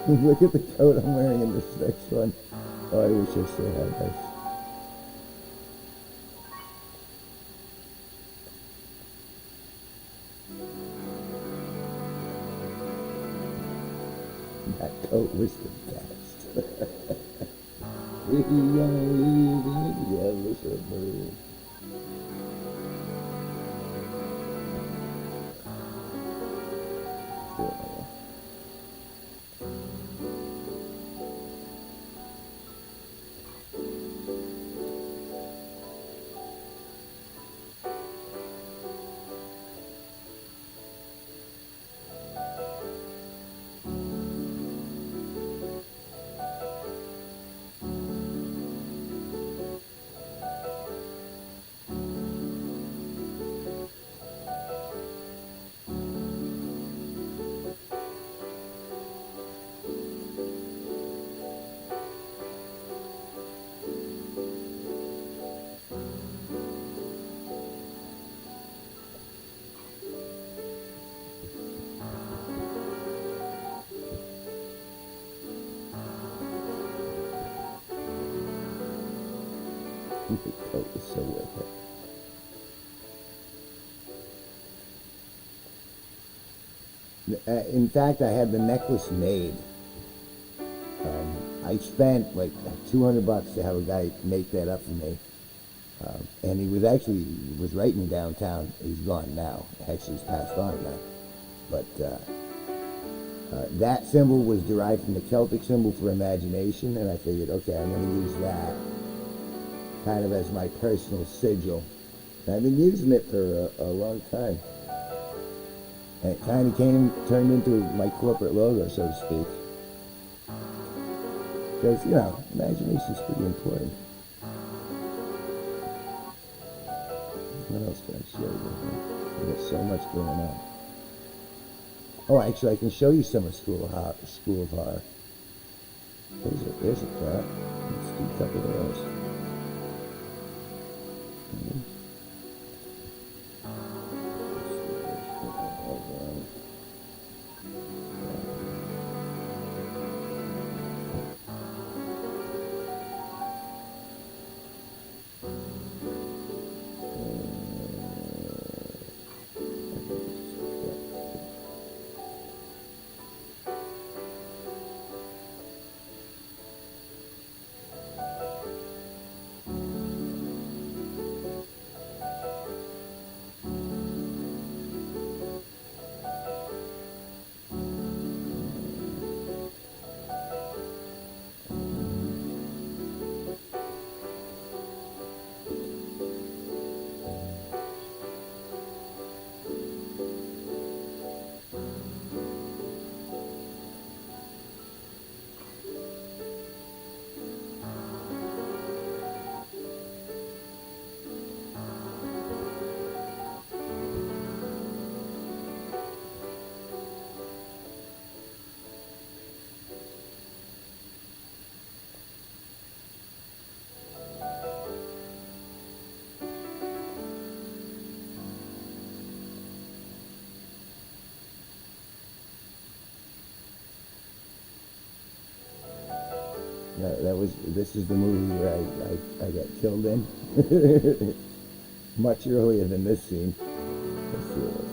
Look at the coat I'm wearing in this next one. Oh, I wish I still had this. That coat was the best. We are living together, submarine. The coat was so worth it. In fact, I had the necklace made I spent like $200 to have a guy make that up for me. And he was right in downtown. He's gone now. Actually, he's passed on now. But that symbol was derived from the Celtic symbol for imagination, and I figured, okay, I'm going to use that kind of as my personal sigil. And I've been using it for a long time. And it kind of turned into my corporate logo, so to speak. Because, imagination is pretty important. What else can I show you? There's so much going on. Oh, actually, I can show you some of School of Horror. There's a thought. Let's do a couple of those. This is the movie where I got killed in. Much earlier than this scene. Let's see what else.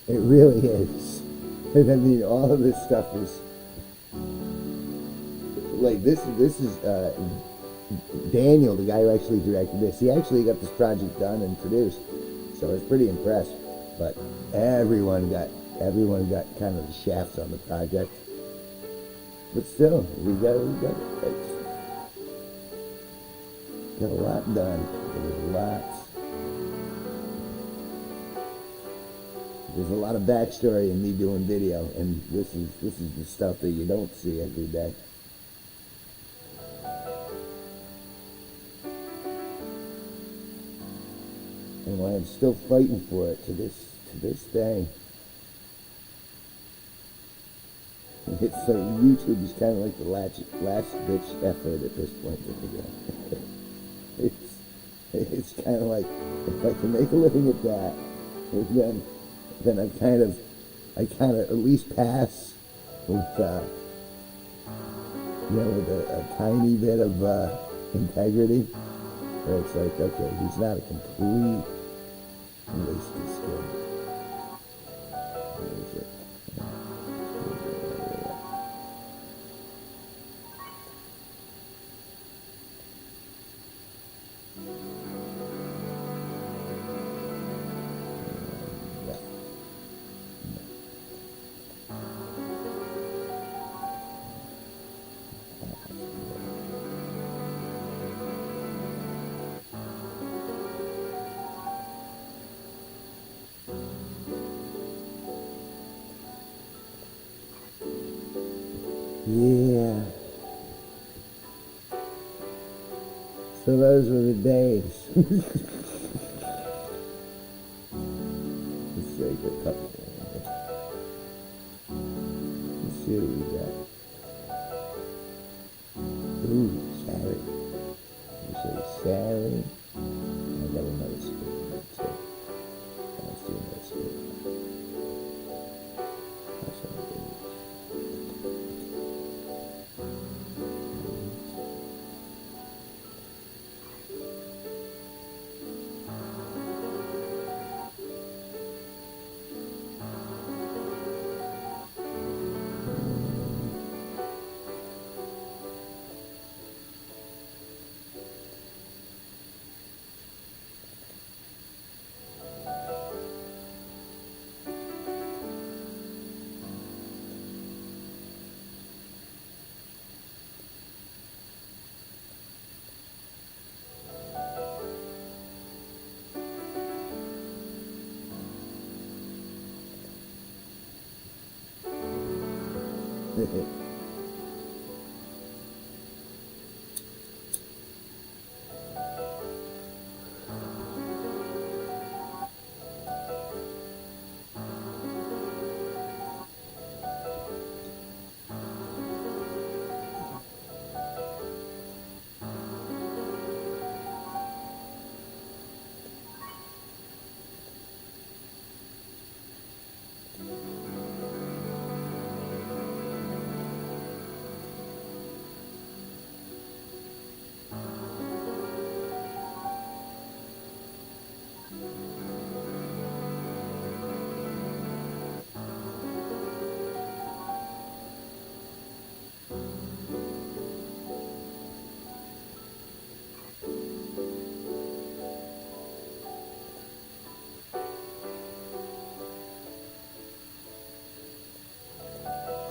It really is. And I mean, all of this stuff is like this is Daniel, the guy who actually directed this. He actually got this project done and produced, so I was pretty impressed. But everyone got kind of the shafts on the project. But still, we got a lot done. There's a lot of backstory in me doing video, and this is the stuff that you don't see every day. And I'm still fighting for it to this day. It's like YouTube is kind of like the last ditch effort at this point. It's kind of like, if I can make a living at that, then I kind of at least pass with with a tiny bit of integrity. Where it's like, okay, he's not a complete waste of skin. Where is it? Yeah. So those were the days. Let's take a couple more. Let's see what we got. Ooh, Sally. You say Sally. I got another spoon too. Let's do another spoon. That's what it is.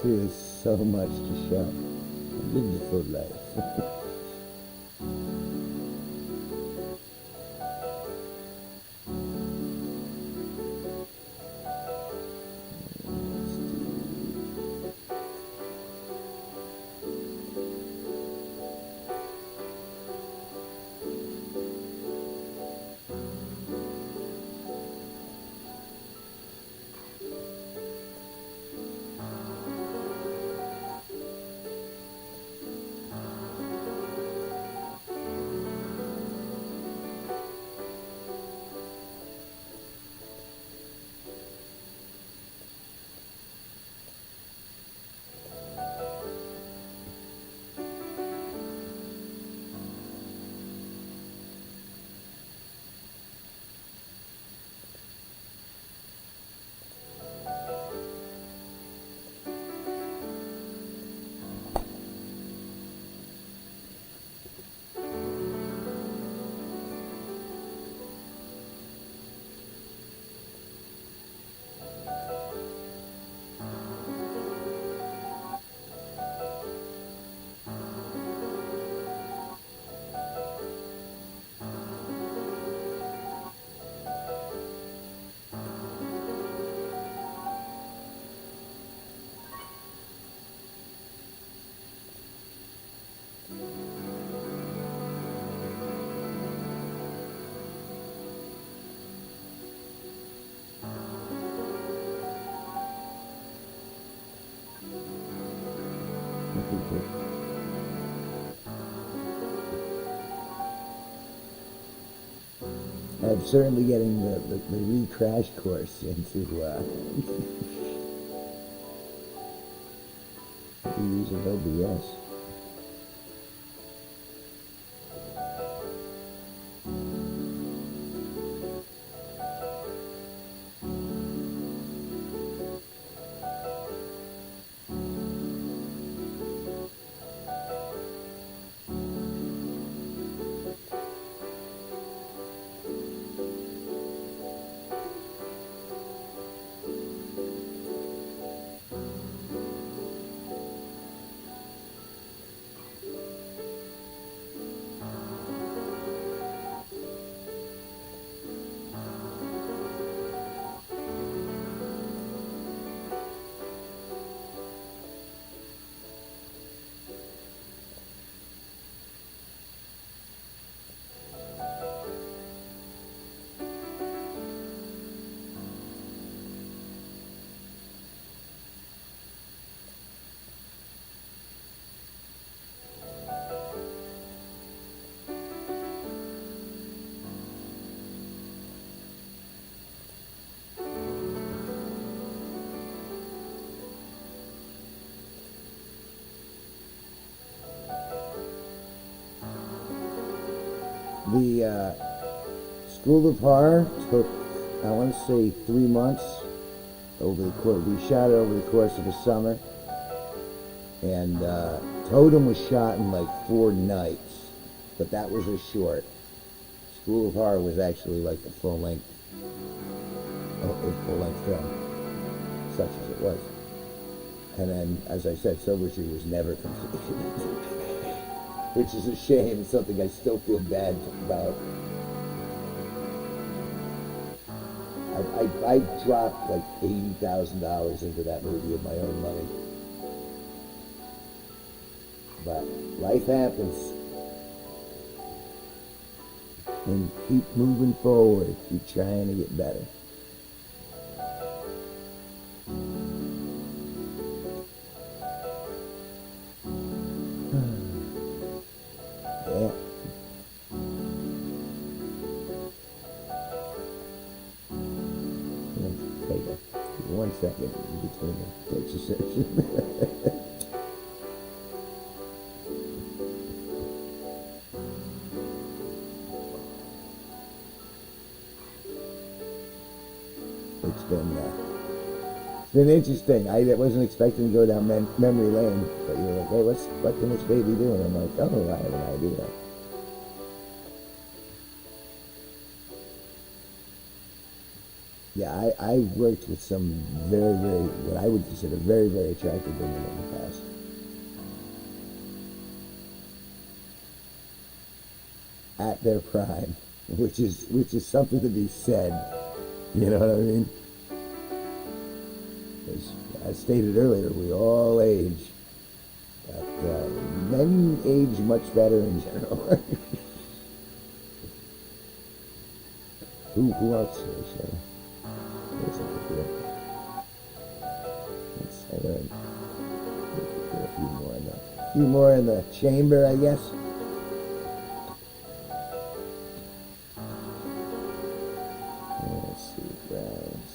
There's so much to show. A beautiful life. I'm certainly getting the re-crash course into the use of OBS. The School of Horror took, I want to say, 3 months. Over the course, we shot it over the course of the summer, and Totem was shot in like 4 nights, but that was a short. School of Horror was actually like a full-length film, such as it was. And then, as I said, Silver Tree was never completed, which is a shame. It's something I still feel bad about. I dropped like $80,000 into that movie of my own money. But life happens. And keep moving forward. Keep trying to get better. Yeah. Take 1 second between the picture session. It's been interesting. I wasn't expecting to go down memory lane, but you're like, hey, what can this baby do? And I'm like, oh, I have an idea. Yeah, I worked with some very, very, what I would consider very, very attractive women in the past. At their prime, which is something to be said. You know what I mean? As stated earlier, we all age, but men age much better in general. Who else should I show? Let's put a few more in the chamber, I guess. Let's see, Browns.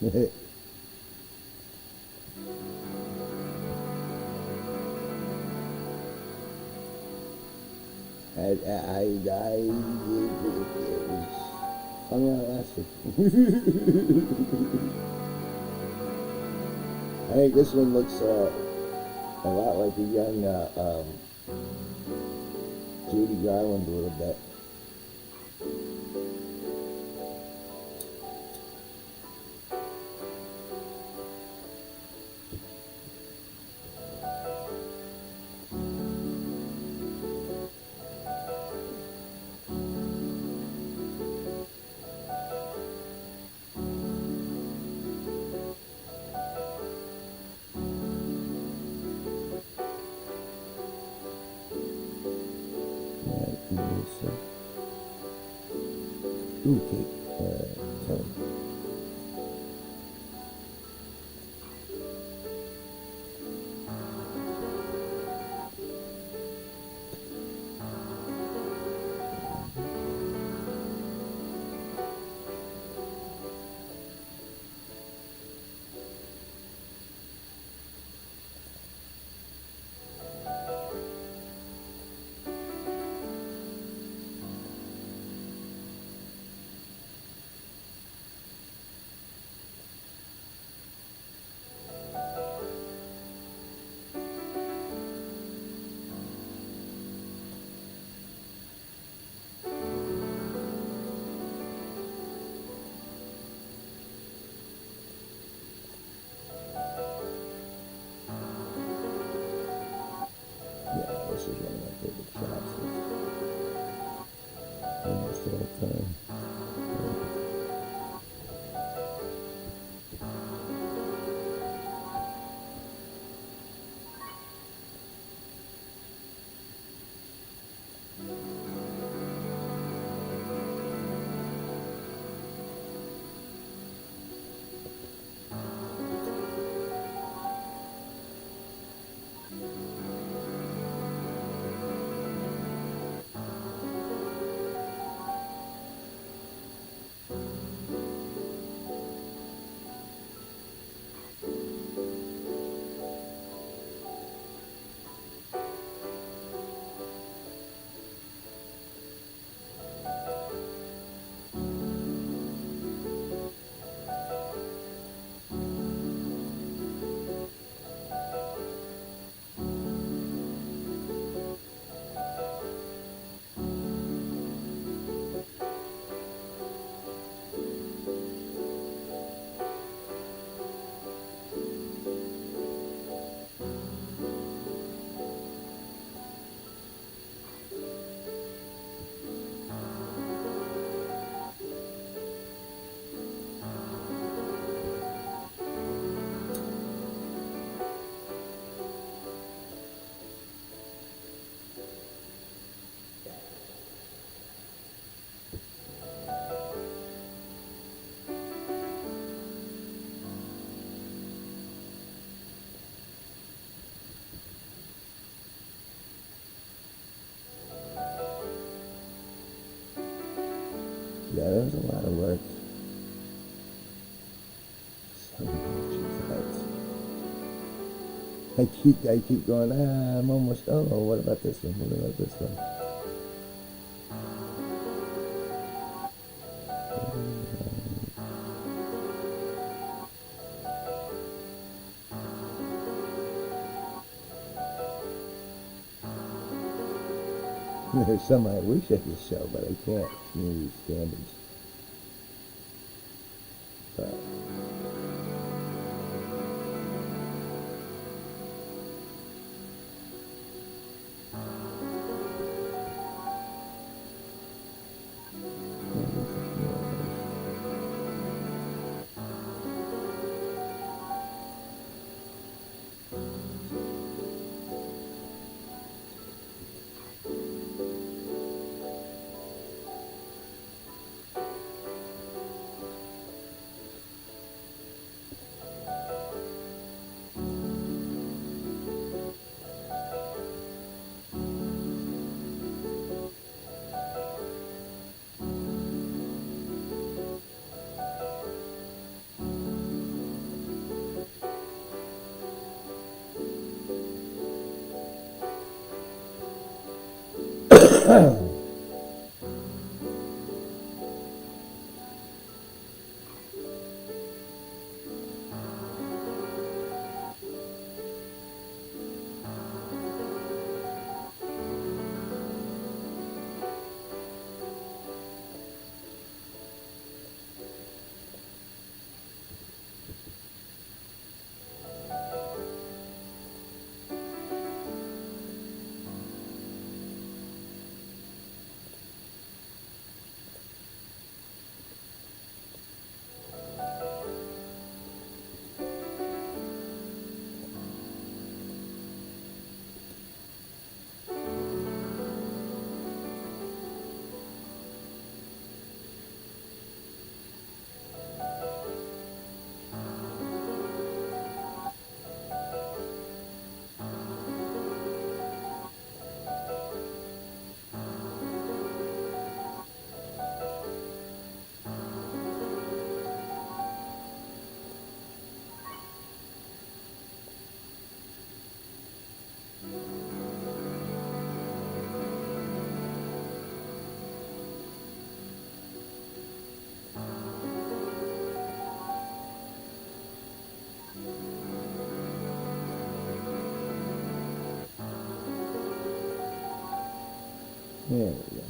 it was fun while it lasted. I think this one looks a lot like a young Judy Garland a little bit. Ooh, Kate, Kelly. Yeah, this is one of my favorite shots. Almost all the time. Yeah, that was a lot of work. So much cuts. I keep going, I'm almost, oh, what about this one? What about this one? There's some I wish I could show, but I can't. Community standards. But There we go.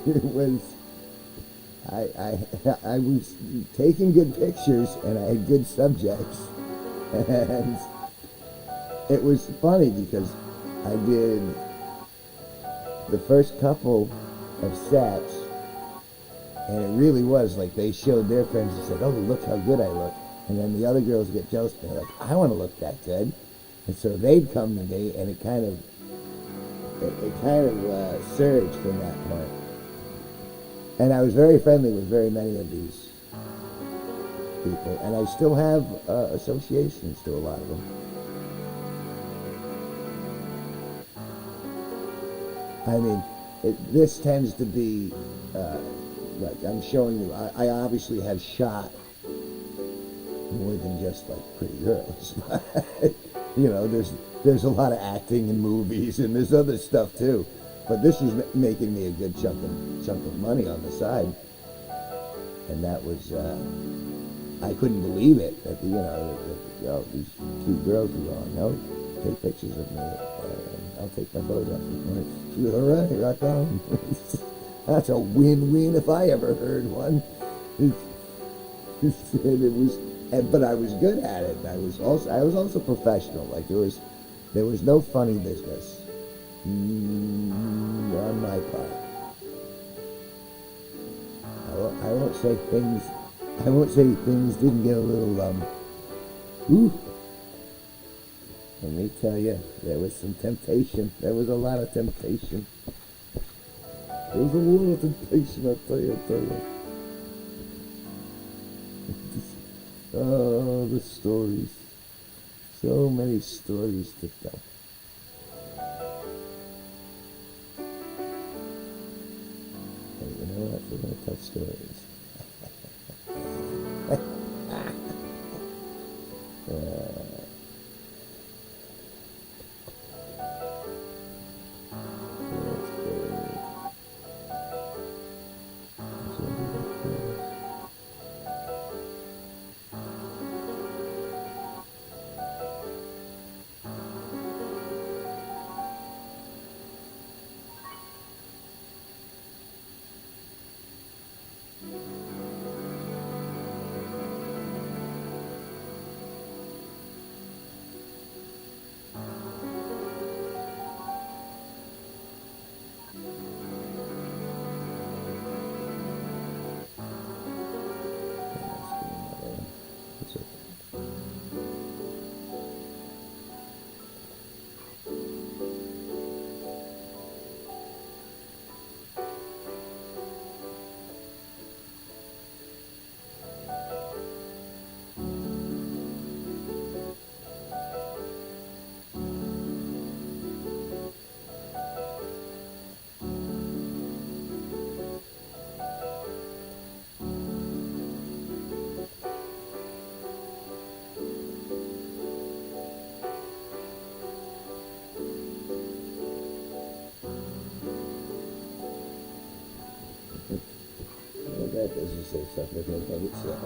It was, I was taking good pictures and I had good subjects, and it was funny because I did the first couple of sets, and it really was like they showed their friends and said, "Oh, look how good I look," and then the other girls get jealous and they're like, "I want to look that good," and so they'd come to me, and it kind of surged from that point. And I was very friendly with very many of these people, and I still have associations to a lot of them. I mean, this tends to be like I'm showing you. I obviously have shot more than just like pretty girls. You know, there's a lot of acting in movies, and there's other stuff too. But this is making me a good chunk of money on the side, and that was I couldn't believe it. That these two girls were going, "No, take pictures of me, and I'll take my photographs." She was, "All right, rock on." That's a win-win if I ever heard one. And it was, but I was good at it. I was also professional. Like there was no funny business on my part. I won't say things didn't get a little ooh. Let me tell you, there was some temptation. There was a lot of temptation. There was a lot of temptation, I'll tell you. Oh, the stories. So many stories to tell. Hey, you know what? We're going to tell stories. doesn't say something of hang itself.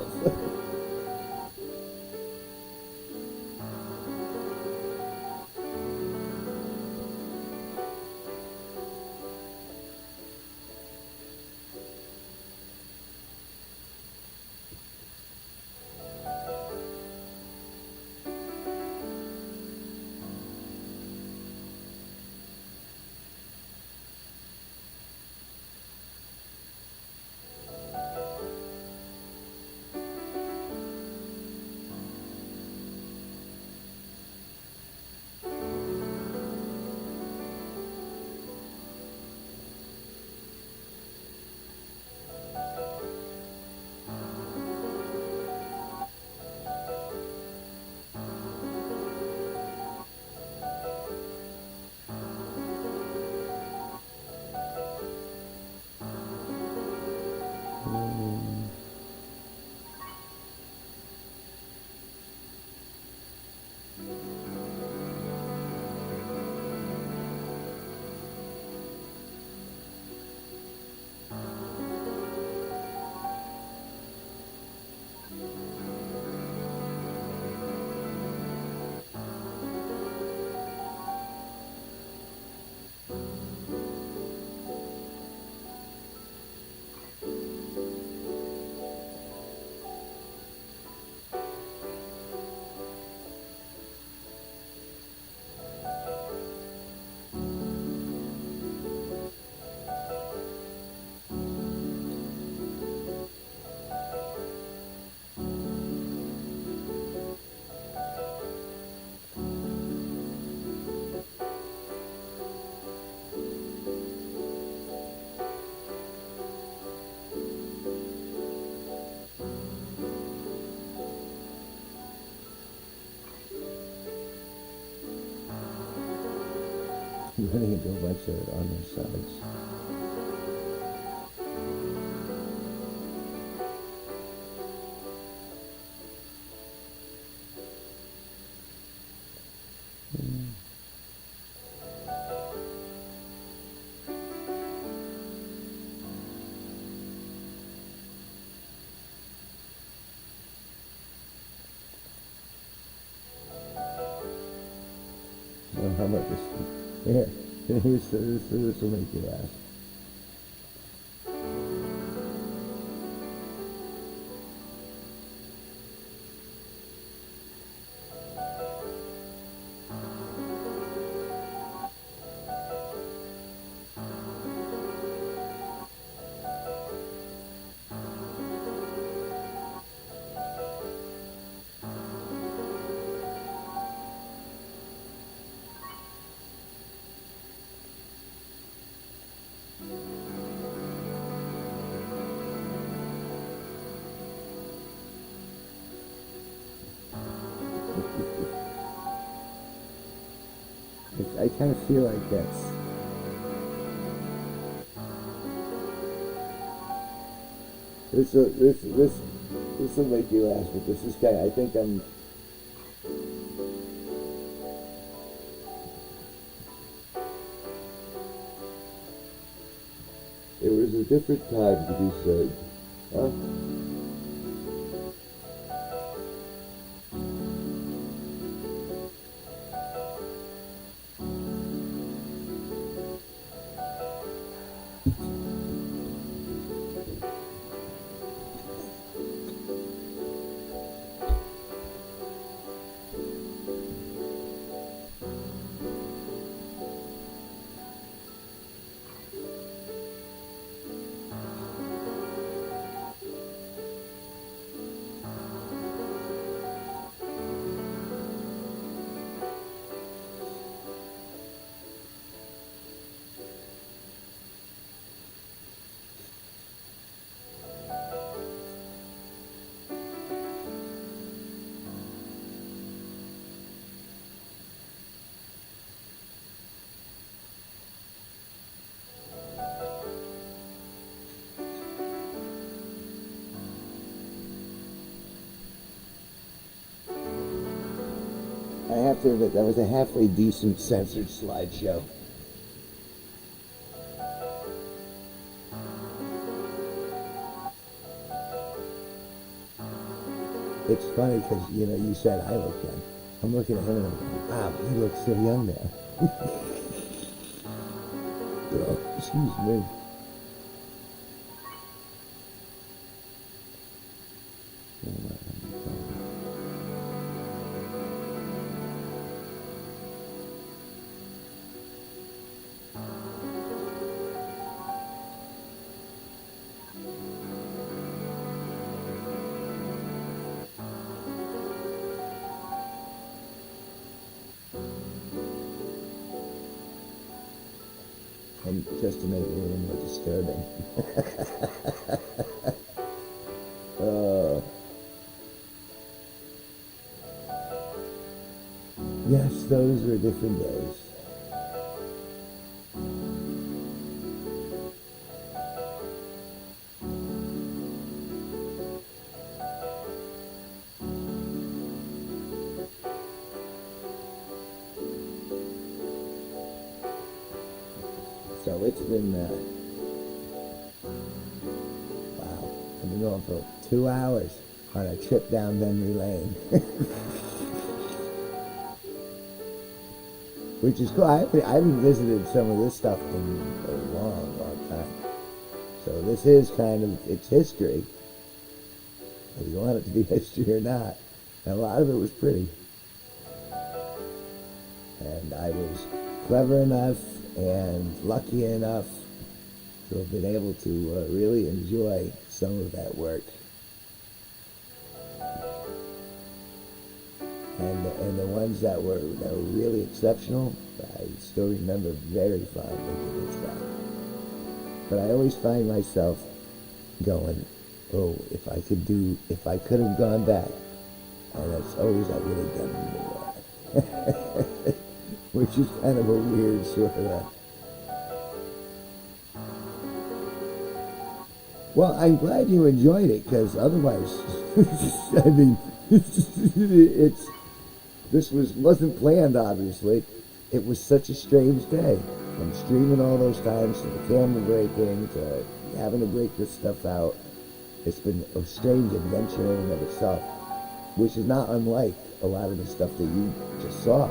Running into a bunch of it on their sides. Well, how about this one? Yeah, this will make you laugh. I kind of feel like that's this will make you laugh, but this is kind of, I think I'm. It was a different time to be said. Huh? I have to admit, that was a halfway decent censored slideshow. it's funny because, you know, you said I look young. I'm looking at him and I'm going, wow, he looks so young now. Oh, excuse me. And just to make it a little more disturbing. Yes, those were different days. So it's been, wow, I've been going for 2 hours on a trip down memory lane. Which is cool. I haven't visited some of this stuff in a long, long time. So this is kind of, it's history. Whether you want it to be history or not. And a lot of it was pretty. And I was clever enough and lucky enough to have been able to really enjoy some of that work. And the ones that were really exceptional, I still remember very fondly to this day. But I always find myself going, oh, if I could have gone back, and that's always I would have done more. Which is kind of a weird sort of Well, I'm glad you enjoyed it, because otherwise, I mean, wasn't planned, obviously. It was such a strange day. From streaming all those times, to the camera breaking, to having to break this stuff out. It's been a strange adventure in and of itself, which is not unlike a lot of the stuff that you just saw.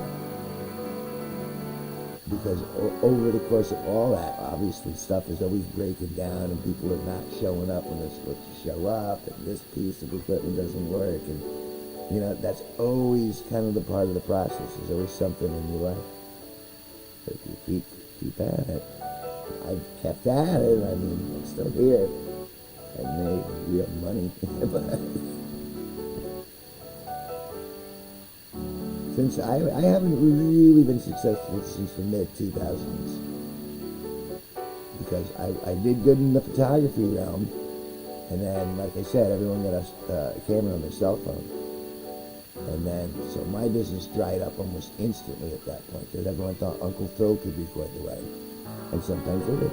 Because over the course of all that, obviously stuff is always breaking down and people are not showing up when they're supposed to show up, and this piece of equipment doesn't work, and you know, that's always kind of the part of the process. There's always something in your life. But if you keep at it, I've kept at it. I mean, I'm still here. I've made real money. But since I haven't really been successful since the mid-2000s, because I did good in the photography realm, and then, like I said, everyone got a camera on their cell phone. And then, so my business dried up almost instantly at that point, because everyone thought Uncle Phil could record the wedding, and sometimes they did.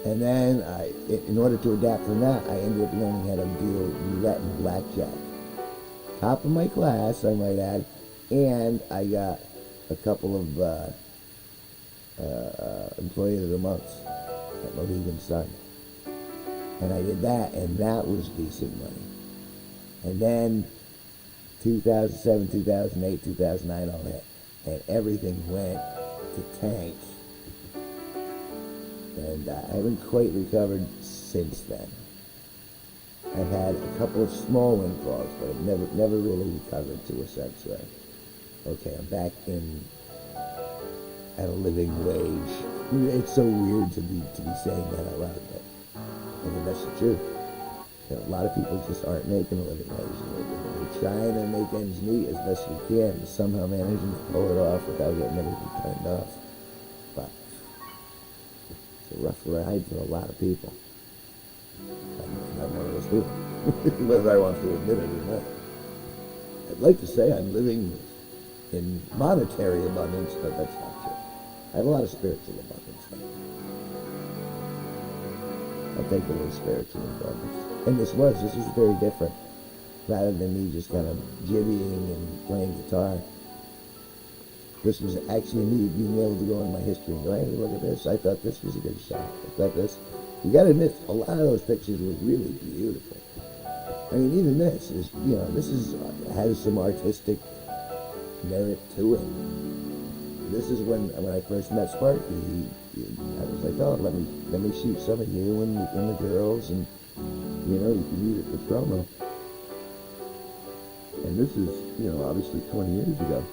And then, in order to adapt from that, I ended up learning how to deal roulette and blackjack. Top of my class, I might add, and I got a couple of Employee of the Months at Mohegan Sun. And I did that, and that was decent money. And then 2007, 2008, 2009, all that, and everything went to tank. And I haven't quite recovered since then. I've had a couple of small windfalls, but I've never really recovered to a sense where, okay, I'm back at a living wage. It's so weird to be saying that out loud, but I think that's the truth. You know, a lot of people just aren't making a living wage. They're trying to make ends meet as best we can, and somehow managing to pull it off without getting everything turned off. But it's a rough ride for a lot of people. I'm not one of those people, whether I want to admit it or not. I'd like to say I'm living in monetary abundance, but that's not true. I have a lot of spiritual abundance, though. I'll take a little spiritual abundance. And this was very different. Rather than me just kind of jibbying and playing guitar, this was actually me being able to go in my history and go, hey, look at this. I thought this was a good shot. I thought this. You got to admit, a lot of those pictures were really beautiful. I mean, even this is, this is has some artistic merit to it. This is when I first met Sparky. I was like, oh, let me shoot some of you and the girls, and you can use it for promo. And this is, obviously 20 years ago.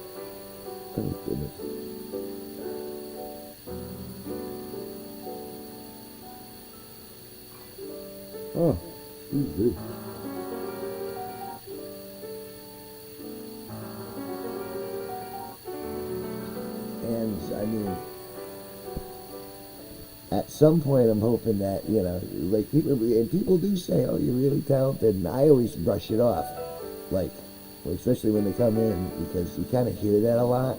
Thank goodness. Oh, excuse me. And I mean, at some point, I'm hoping that like people do say, "Oh, you're really talented," and I always brush it off, like, especially when they come in, because you kind of hear that a lot,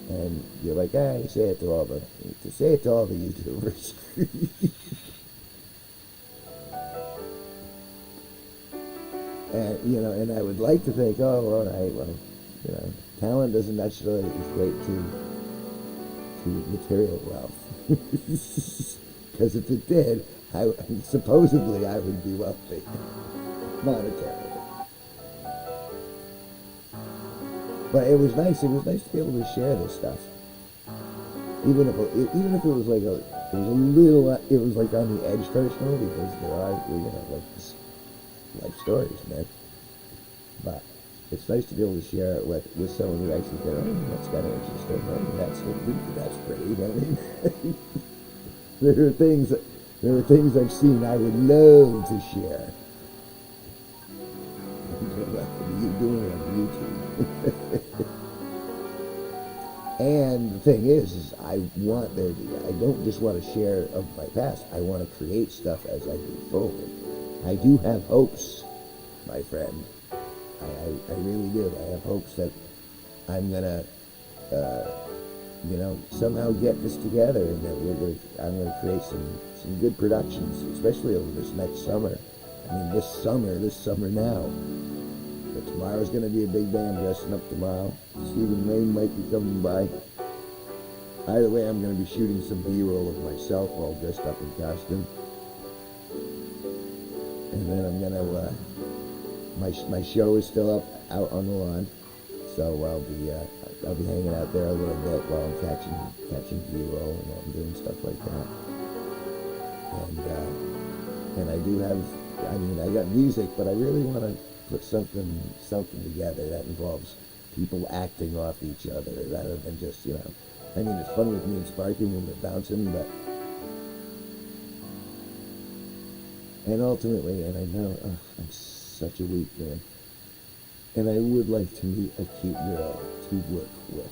and you're like, you say it to all the YouTubers. And and I would like to think, oh, all right, well, talent doesn't necessarily equate to material wealth. Because if it did, supposedly I would be wealthy monetarily. But it was nice. It was nice to be able to share this stuff, even if it was like it was like on the edge personal, because there are like life stories, man. But it's nice to be able to share it with someone who actually goes, oh, that's kind of interesting. Oh, that's pretty. I mean, there are things I've seen I would love to share. What are you doing on YouTube? And the thing is I don't just want to share of my past. I want to create stuff as I move forward. I do have hopes, my friend. I really do. I have hopes that I'm gonna, somehow get this together, and that I'm gonna create some good productions, especially over this next summer. I mean, this summer now. But tomorrow's gonna be a big day. I'm dressing up tomorrow. Stephen Rain might be coming by. Either way, I'm gonna be shooting some B-roll of myself all dressed up in costume. And then I'm gonna, my show is still up out on the lawn, so I'll be hanging out there a little bit while I'm catching B-roll and while I'm doing stuff like that. And I do have, I got music, but I really want to put something together that involves people acting off each other rather than just, I mean, it's fun with me and Sparky when we're bouncing, but, and ultimately, and I know, I'm such a weak man, and I would like to meet a cute girl to work with.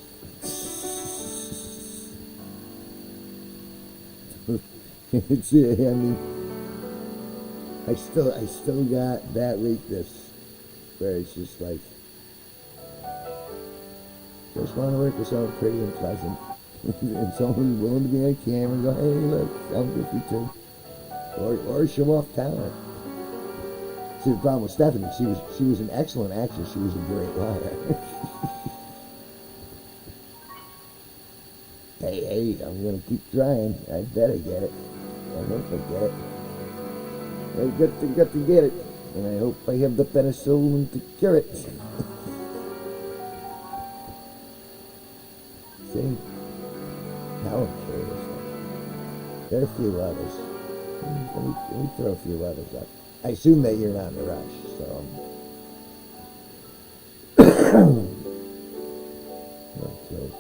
I mean, I still got that weakness where it's just like, just want to work with someone pretty and pleasant, and someone who's willing to be on camera and go, hey, look, I'm good for you too, or show off talent. See, the problem with Stephanie, she was an excellent actress. She was a great liar. hey, I'm gonna keep trying. I better get it. I hope I get it. I got to get it, and I hope I have the penicillin to cure it. See, now I'm curious. There are a few others. Let me throw a few others up. I assume that you're not in a rush, so. Not killed.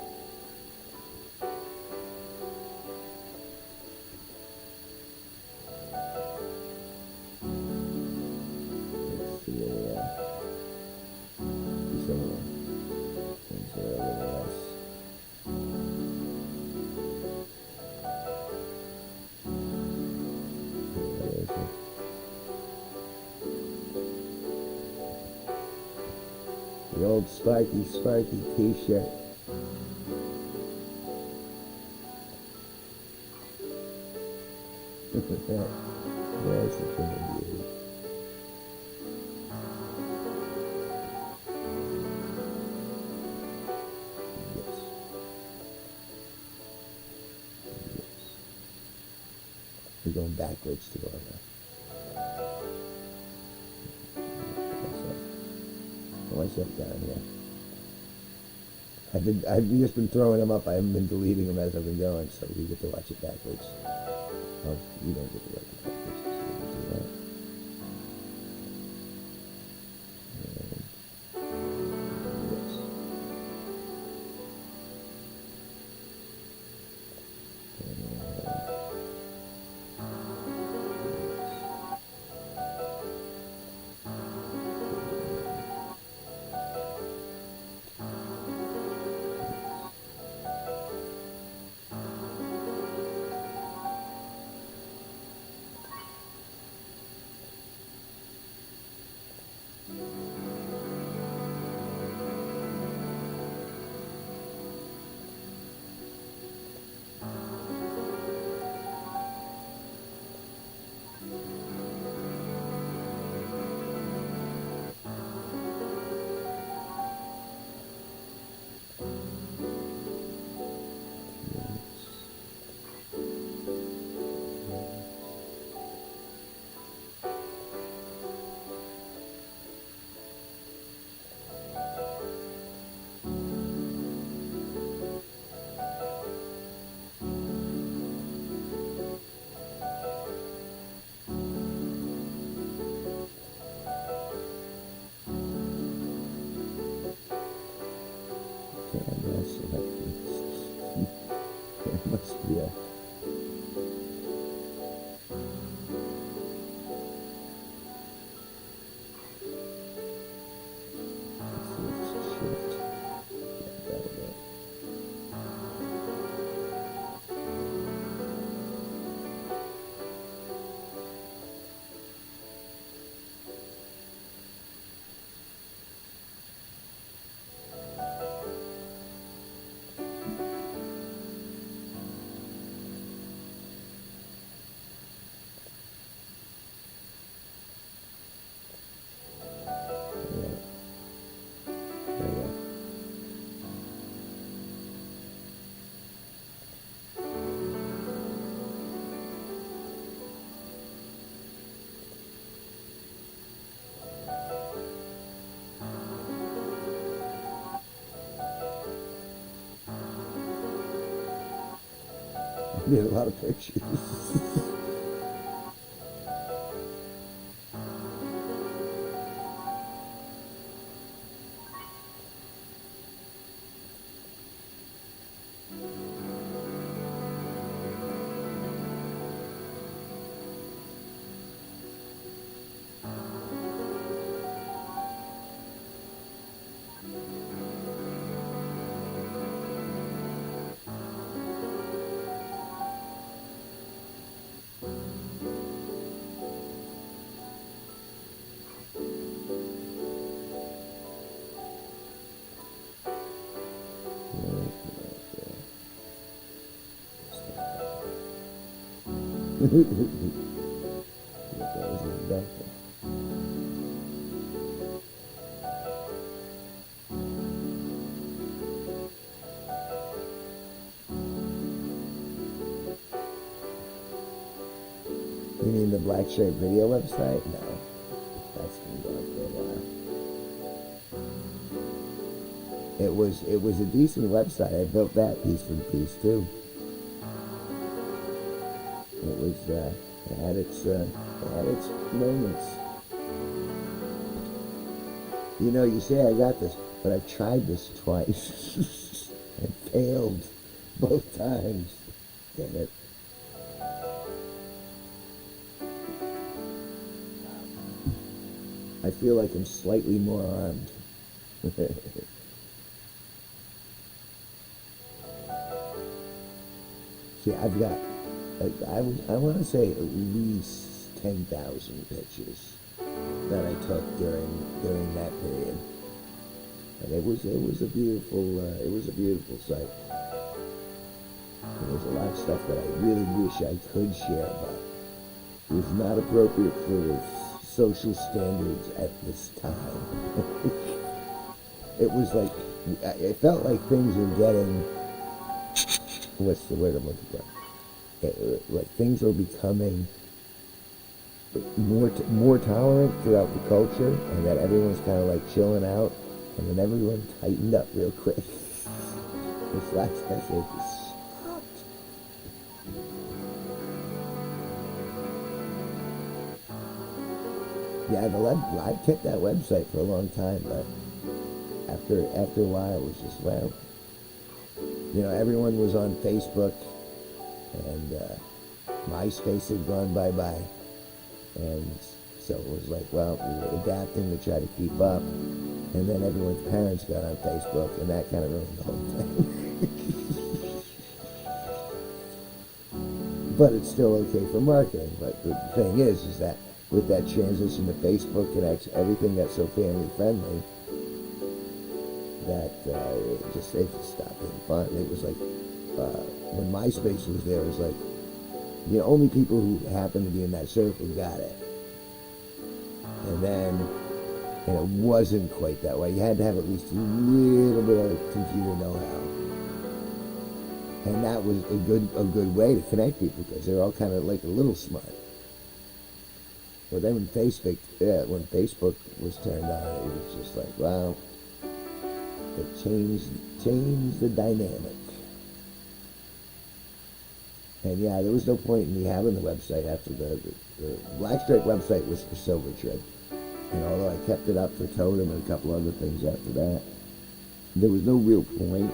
Let's see some of the things that are a little less. The old Sparky t-shirt. Look at that. There's the thing of beauty. Yes. We're going backwards to go on there. myself down here. I've just been throwing them up. I haven't been deleting them as I've been going, so we get to watch it backwards. Oh, you don't get to watch it backwards, so we'll do that. And this. Camera selections. There must be a... Let's see if it's shift. Yeah, that'll do it. There we go. I did a lot of pictures. That was his backpack. You mean the Black Shirt Video website? No, that's been going for a while. It was a decent website. I built that piece for piece too. It was it had its moments. You know, you say I got this, but I've tried this twice and failed both times. Damn it. I feel like I'm slightly more armed. See, I've got, I want to say at least 10,000 pictures that I took during that period, and it was a beautiful sight. There was a lot of stuff that I really wish I could share, but it was not appropriate for the social standards at this time. It was like, it felt like things were getting, what's the word I'm looking for? Like things were becoming more tolerant throughout the culture, and that everyone's kind of like chilling out, and then everyone tightened up real quick. This last decade sucked. Yeah, I kept that website for a long time, but after a while, it was just, well, everyone was on Facebook, and MySpace had gone bye-bye, and so it was like, well, we were adapting to try to keep up, and then everyone's parents got on Facebook, and that kind of ruined the whole thing. But it's still okay for marketing. But the thing is that with that transition to Facebook and everything got so family friendly, that it just stopped being fun. It was like when MySpace was there, it was like only people who happened to be in that circle got it, and it wasn't quite that way. You had to have at least a little bit of computer know-how, and that was a good way to connect people because they're all kind of like a little smart. But then when Facebook was turned on, it was just like, wow, it changed the dynamic. And yeah, there was no point in me having the website after the Blackstrike website was for Silver Trip. And although I kept it up for Totem and a couple other things after that, there was no real point,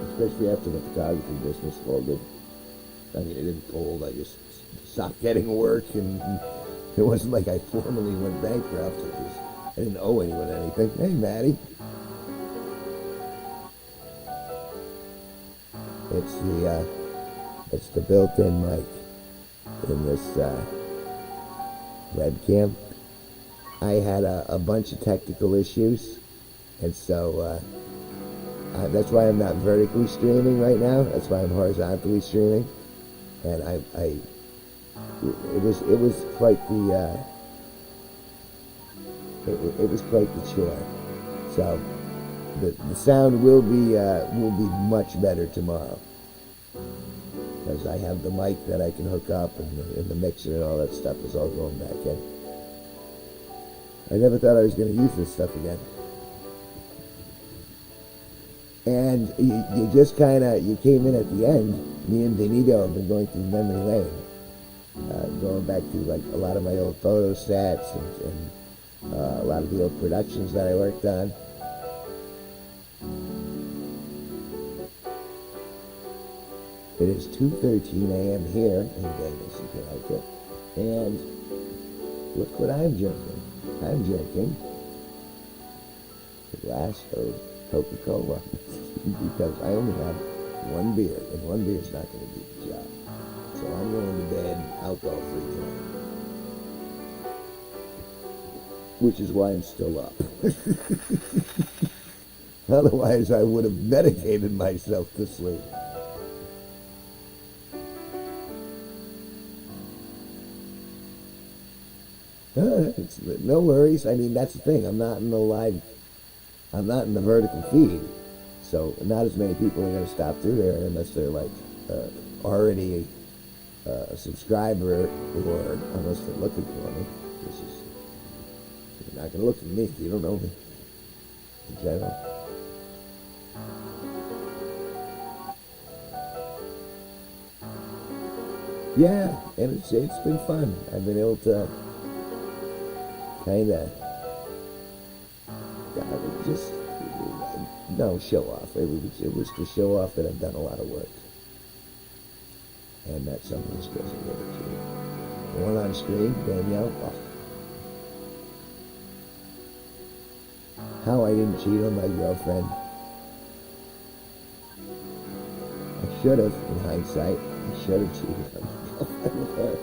especially after the photography business folded. I mean, it didn't fold, I just stopped getting work, and it wasn't like I formally went bankrupt. I didn't owe anyone anything. Hey, Maddie. It's the built-in mic in this webcam. I had a bunch of technical issues, and so that's why I'm not vertically streaming right now. That's why I'm horizontally streaming, and it was quite the chore. So the sound will be much better tomorrow, because I have the mic that I can hook up, and the mixer and all that stuff is all going back in. I never thought I was going to use this stuff again. And you just you came in at the end. Me and Benito have been going through memory lane, going back to like a lot of my old photo sets and a lot of the old productions that I worked on. It is 2:13 a.m. here in Vegas, Connecticut, and look what I'm drinking. I'm drinking a glass of Coca-Cola because I only have one beer, and one beer is not going to do the job. So I'm going to bed alcohol-free tonight, which is why I'm still up. Otherwise, I would have medicated myself to sleep. No worries. I mean, that's the thing. I'm not in the vertical feed, so not as many people are going to stop through there unless they're like already a subscriber, or unless they're looking for me. You're not going to look for me if you don't know me in general. Yeah, and it's been fun. I've been able to just no show off. It was to show off that I've done a lot of work, and that's something this girl's really achieved. The one on screen, Danielle. Oh. How I didn't cheat on my girlfriend. I should have, in hindsight. I should have cheated on my girlfriend with her.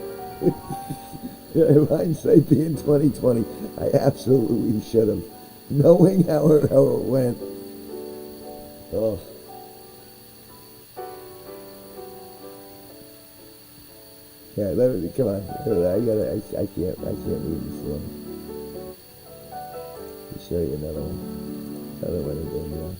In hindsight, being 2020, I absolutely should have. Knowing how it went. Oh. Yeah, come on. I can't leave this alone. I'll show you another one. Another one of them,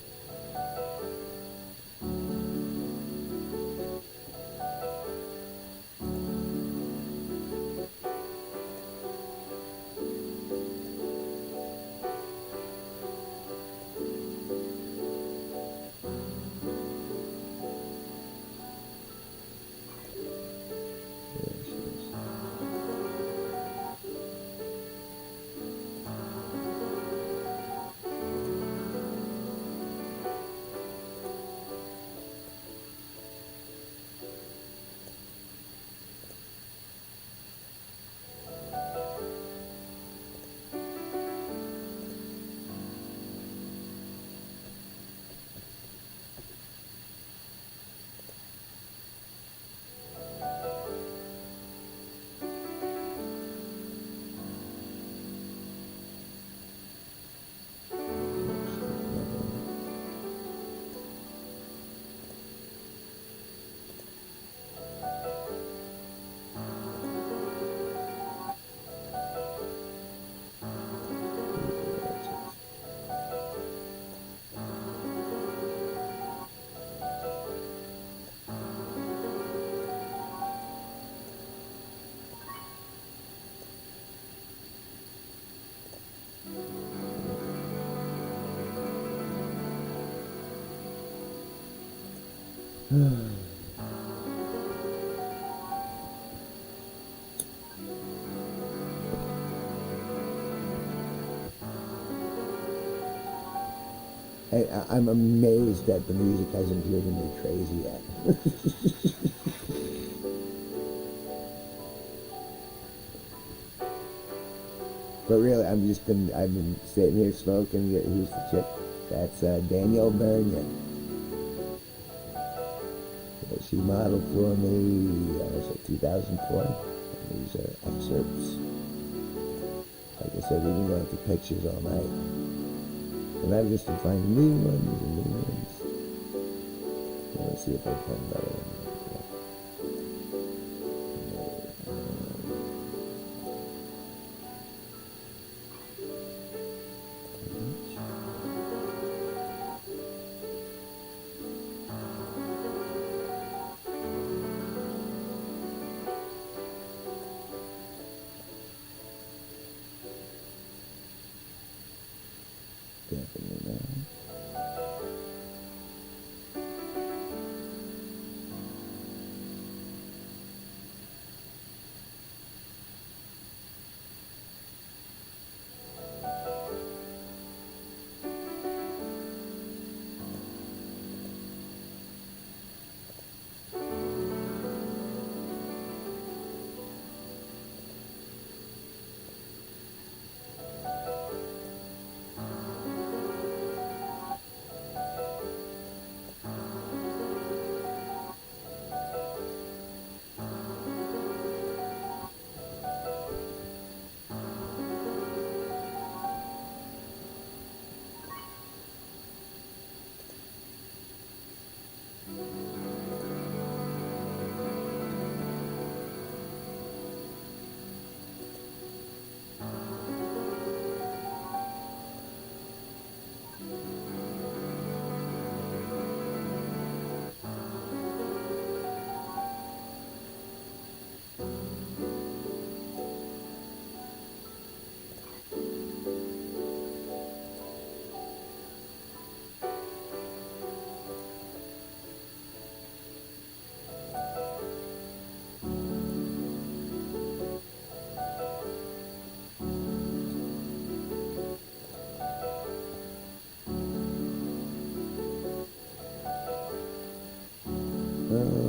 I'm amazed that the music hasn't driven me crazy yet. But really, I've been sitting here smoking. Who's the chick? That's Danielle Bernier. She modeled for me, was it 2004? These are excerpts. Like I said, we've been going through pictures all night. And I've just been finding new ones and new ones. Let's see if I can find another one. Definitely not.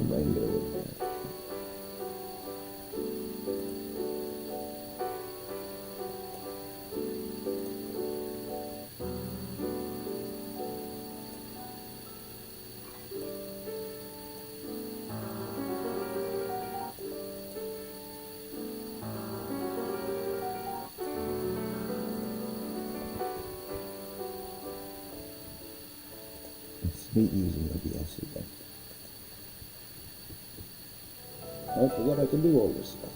I can get away with that. It's me using OBS again. I forget I can do all this stuff.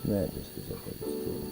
That just because I think it's cool.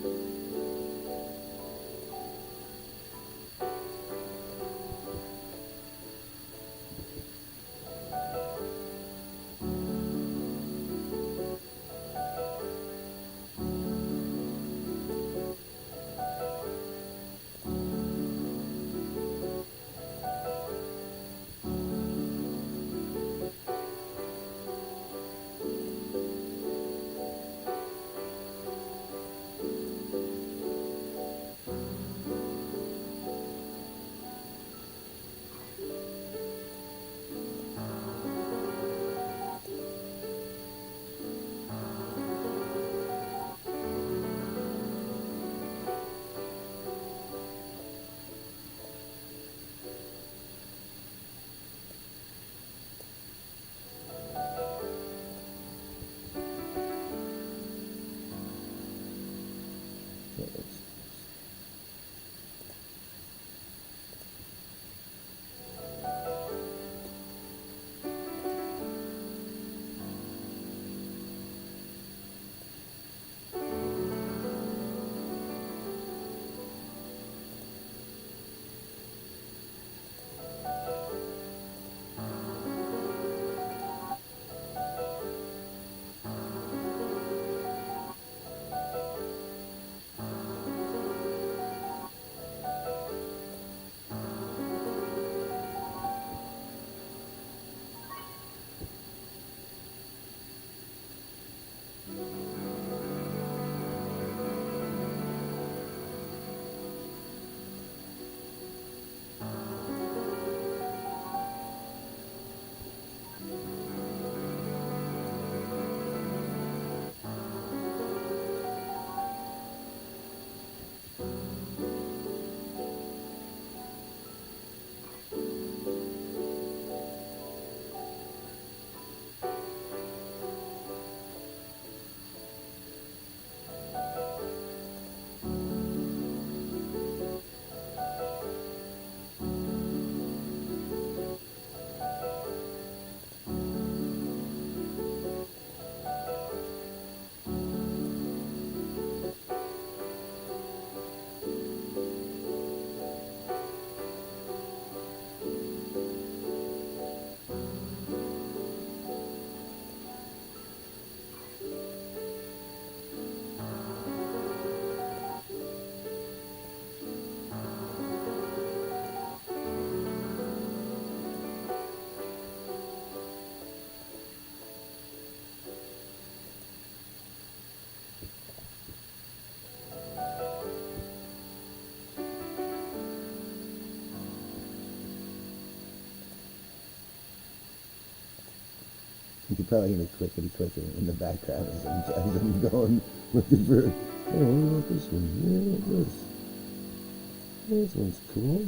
Okay, let's you could probably hear me clickety clicking in the background as I'm going looking for. Hey, what about this one? Yeah, what about this? This one's cool.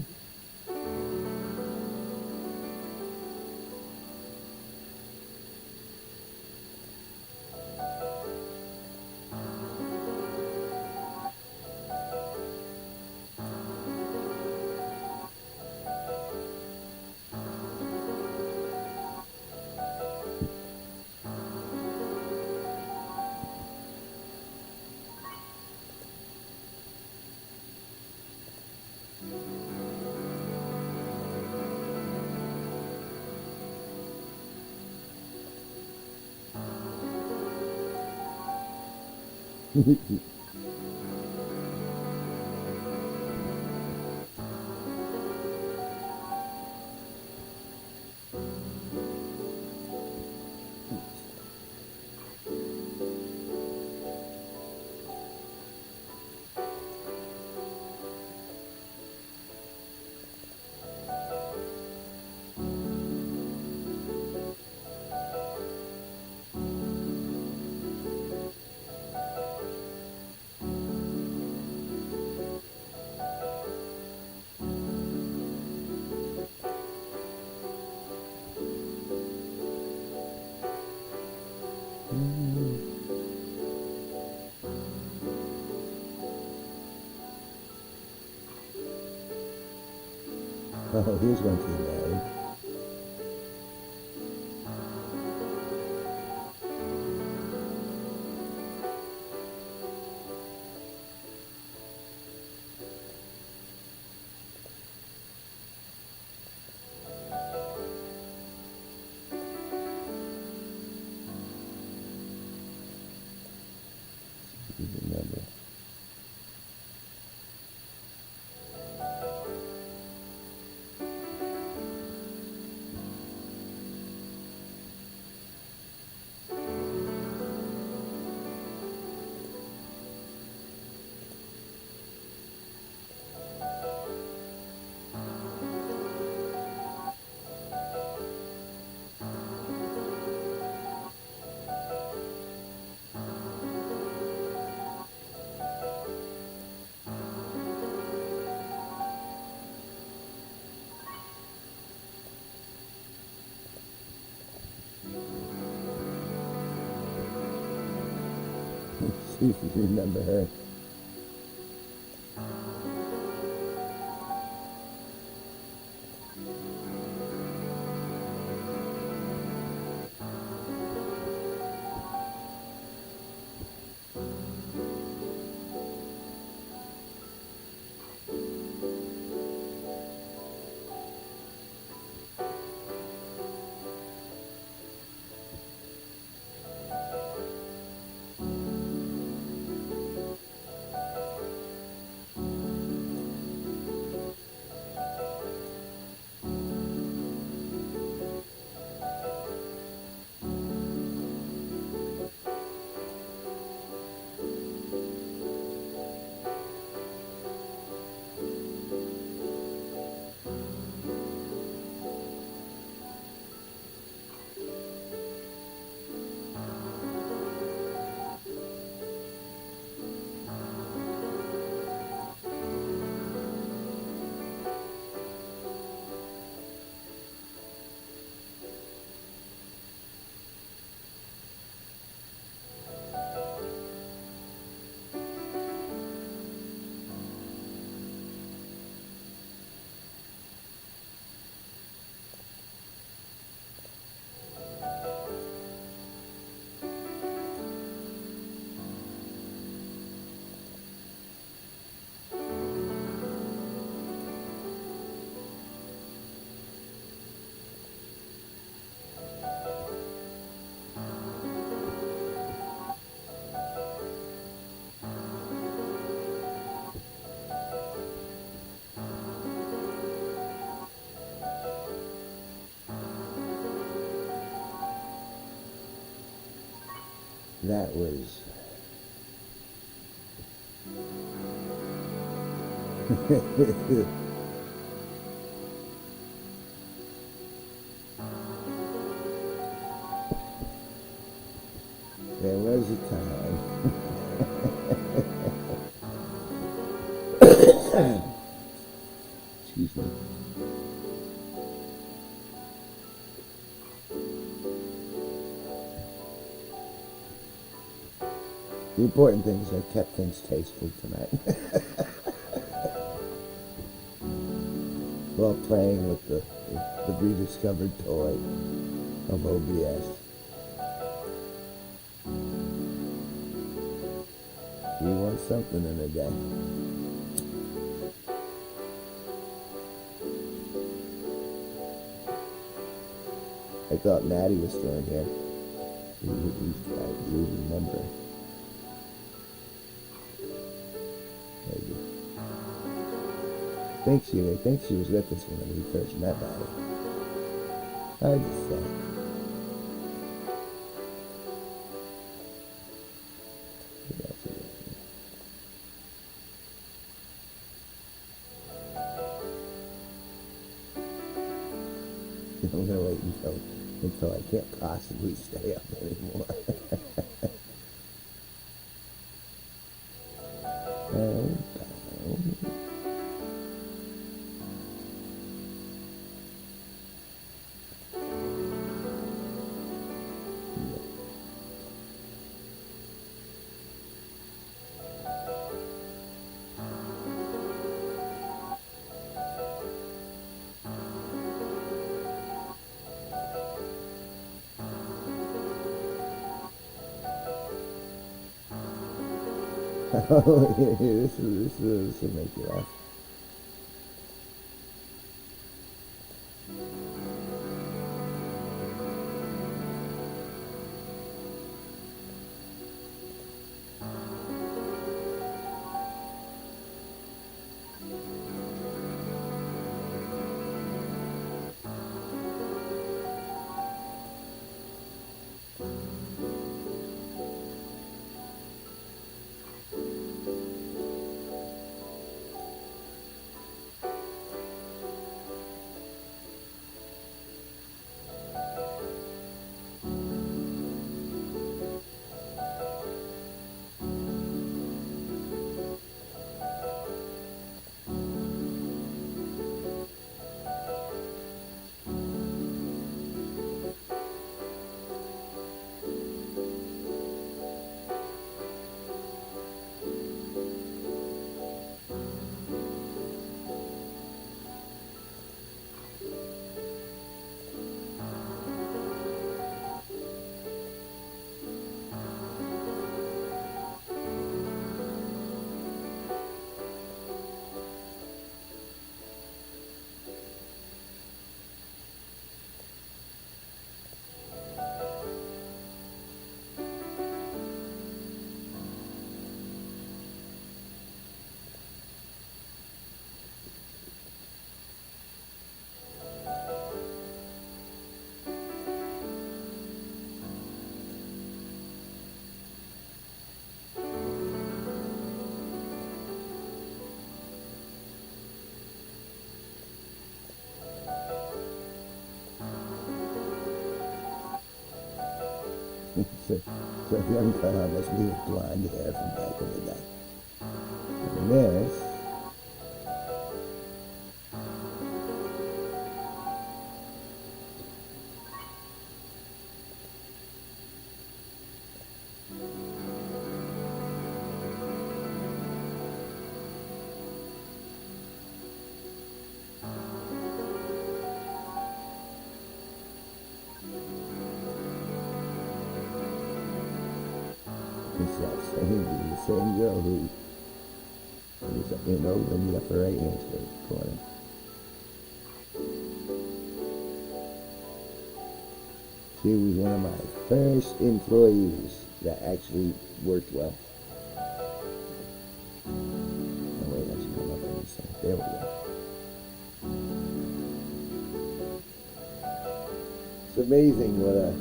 Oh, here's one to be married. You remember. See if you remember her. That was there was a time. Excuse me. The important thing is I kept things tasteful tonight. While playing with the rediscovered toy of OBS. We want something in a day. I thought Maddie was still in here. You remember. Maybe. I think she was with us when we first met Maddie. I just said. I'm gonna wait until I can't possibly stay up anymore. Oh, this will make you laugh. So if you haven't cut off, that's me with blonde hair from back in the day. And this is the same girl who was, when you left her right hand to the corner. She was one of my first employees that actually worked well. Oh wait, I should come up on this thing. There we go. It's amazing what a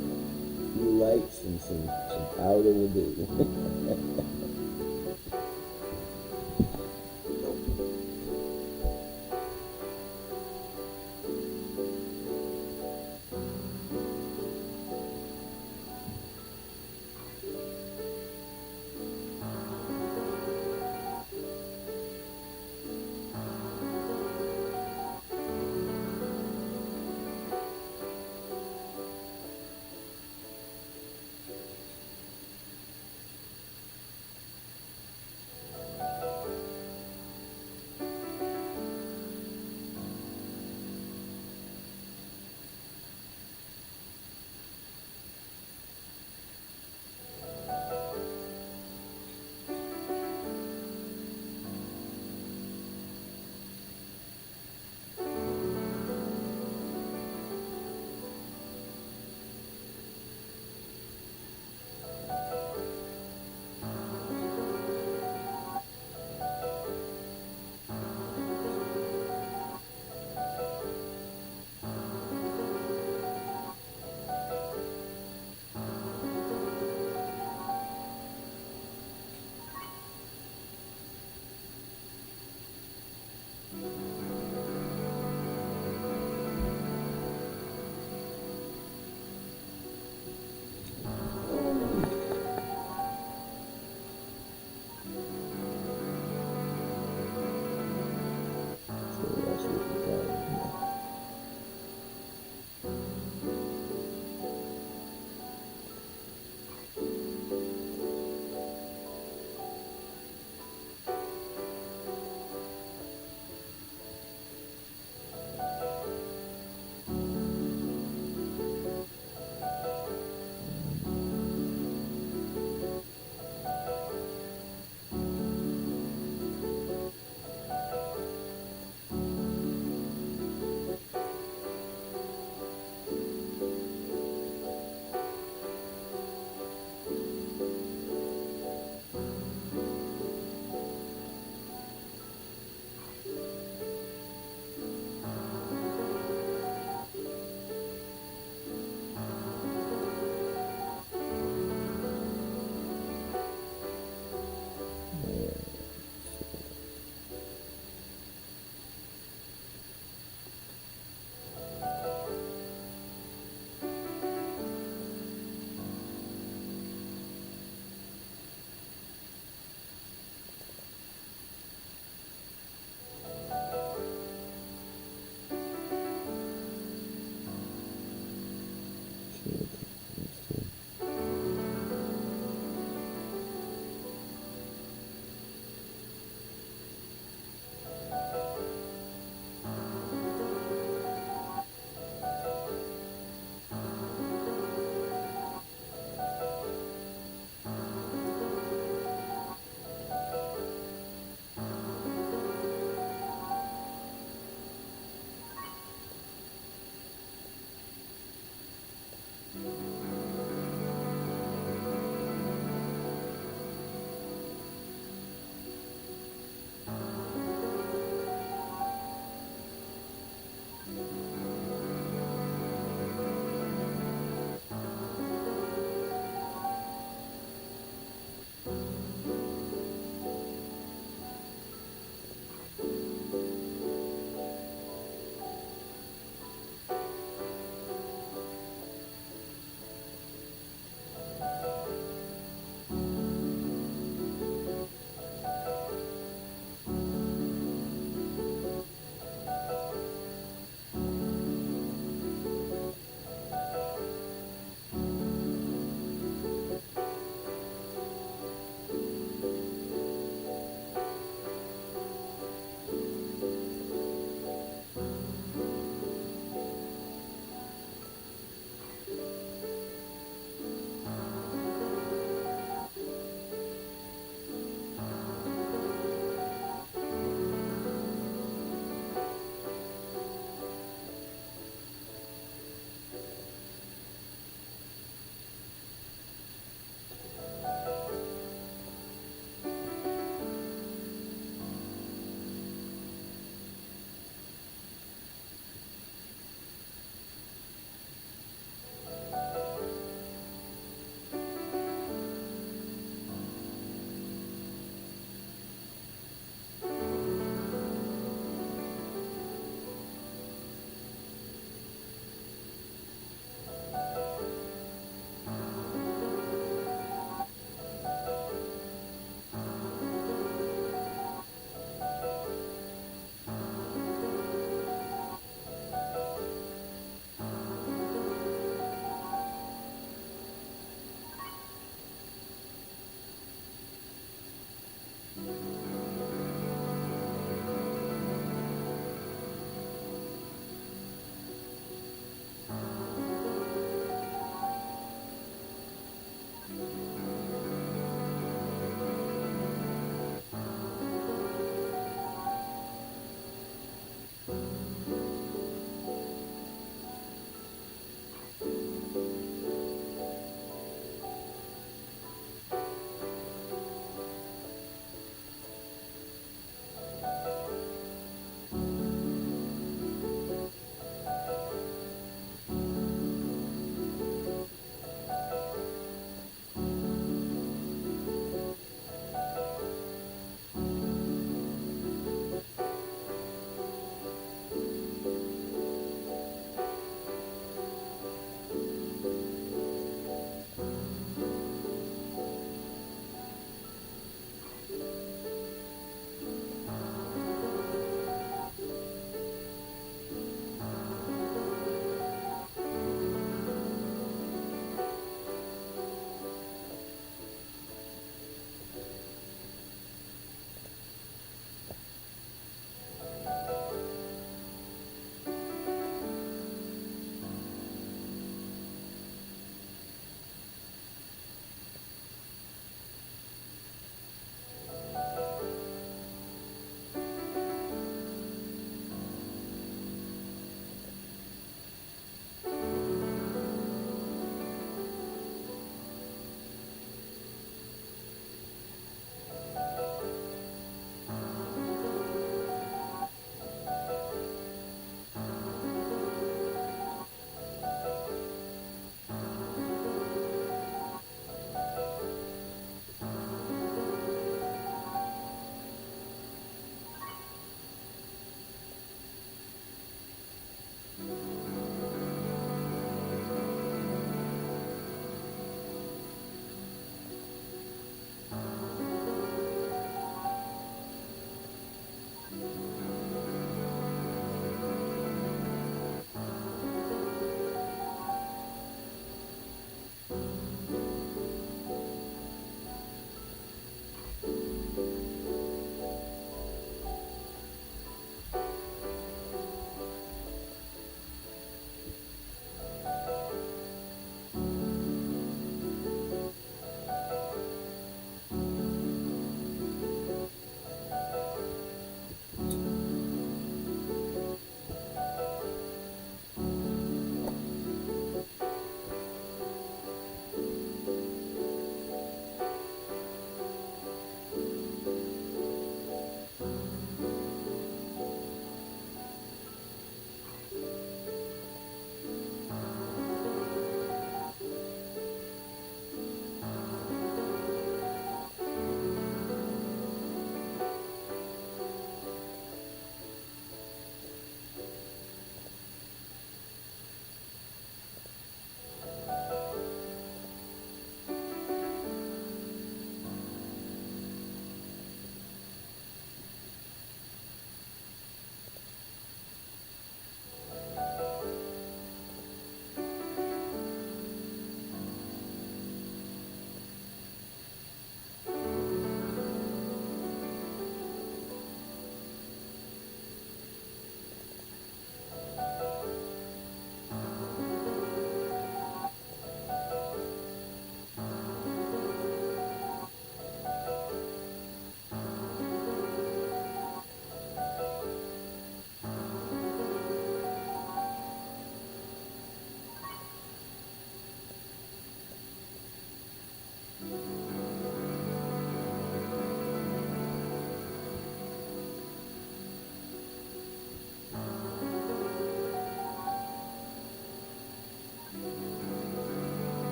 few lights and some powder will do.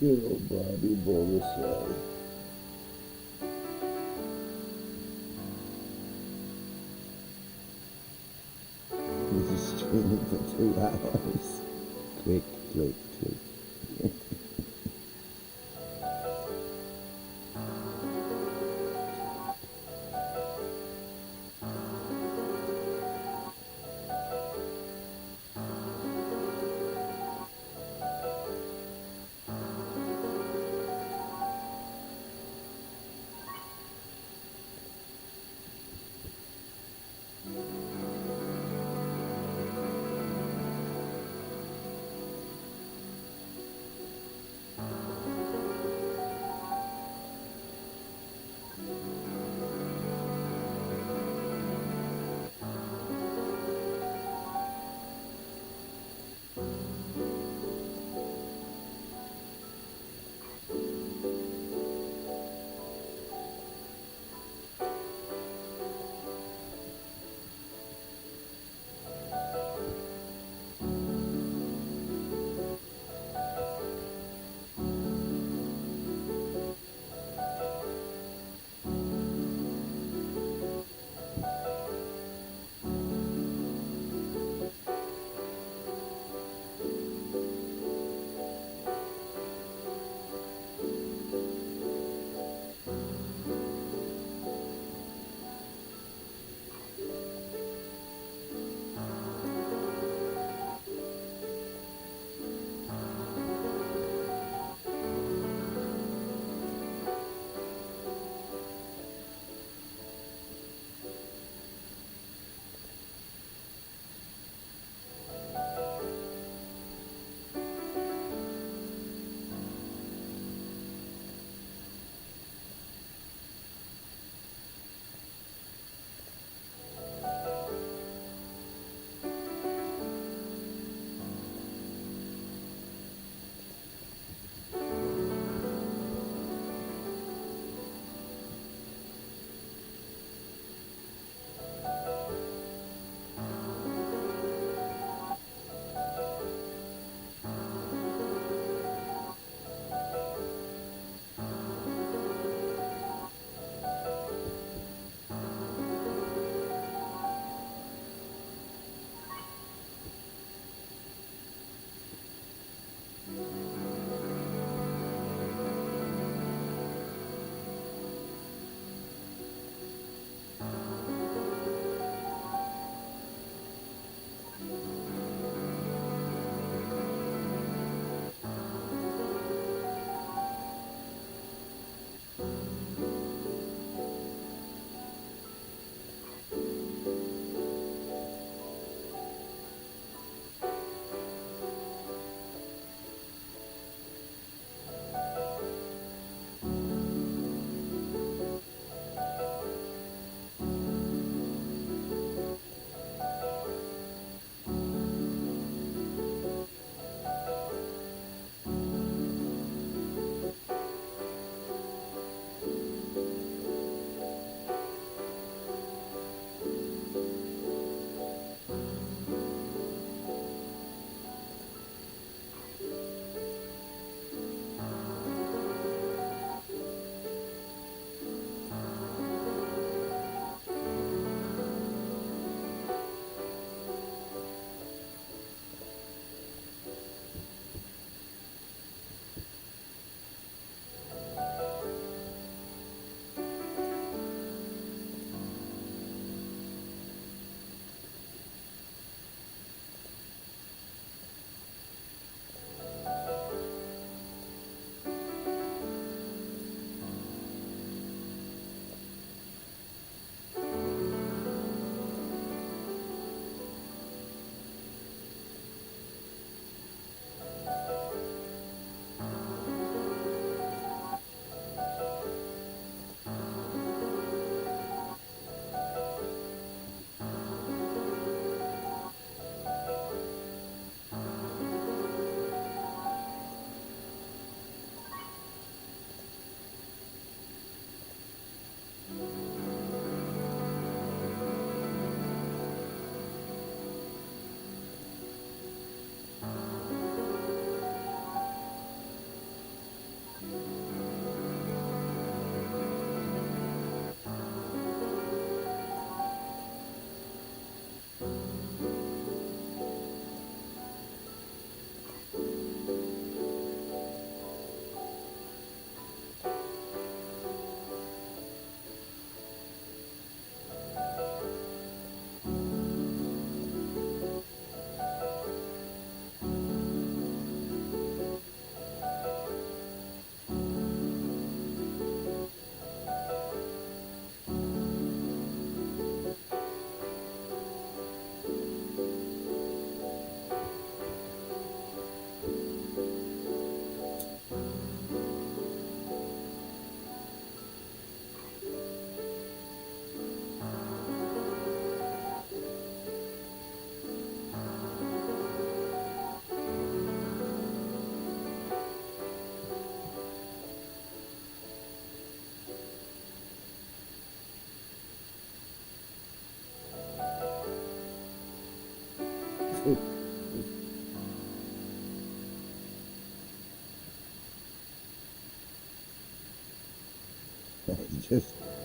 Good old Bobby Borisov. This is streaming for 2 hours. Click, click, click.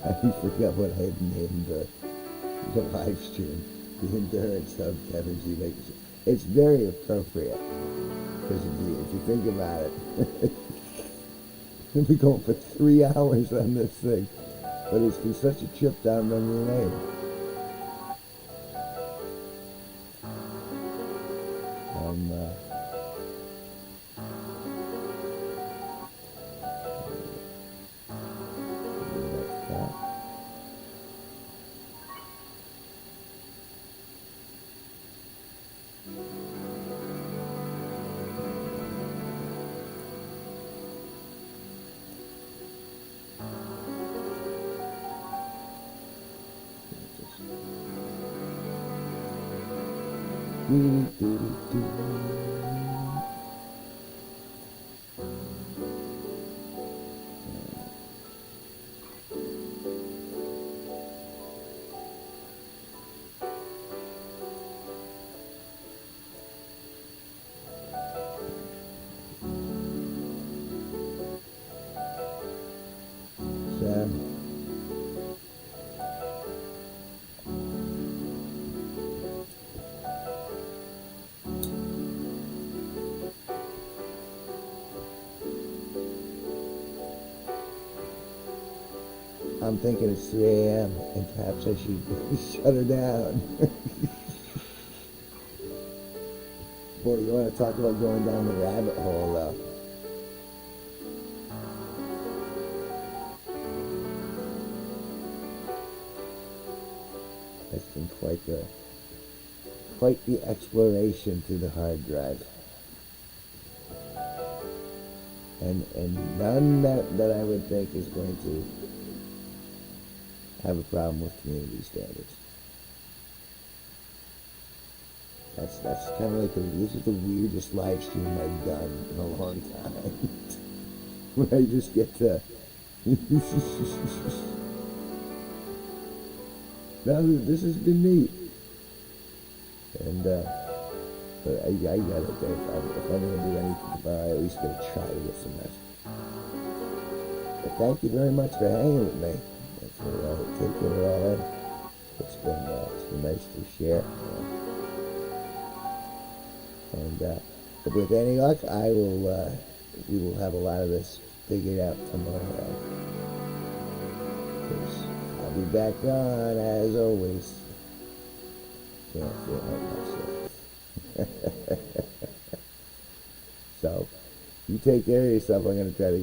I forgot what I had named the live stream. The endurance of Kevin G. Makes. It's very appropriate because if you think about it, we'll be going for 3 hours on this thing, but it's been such a trip down memory lane. I'm thinking it's 3 a.m. and perhaps I should shut her down. Boy, you want to talk about going down the rabbit hole, though. That's been quite the exploration through the hard drive. And none that I would think is going to have a problem with community standards. That's kind of like this is the weirdest live stream I've done in a long time. Where I just get to now this has been neat. And but I got it there. If I'm gonna do anything tomorrow, I at least gotta try to get some rest. But thank you very much for hanging with me. For taking it all in. It's been nice to share. And but with any luck, we will have a lot of this figured out tomorrow. Because I'll be back on as always. Can't feel like myself. So you take care of yourself. I'm gonna try to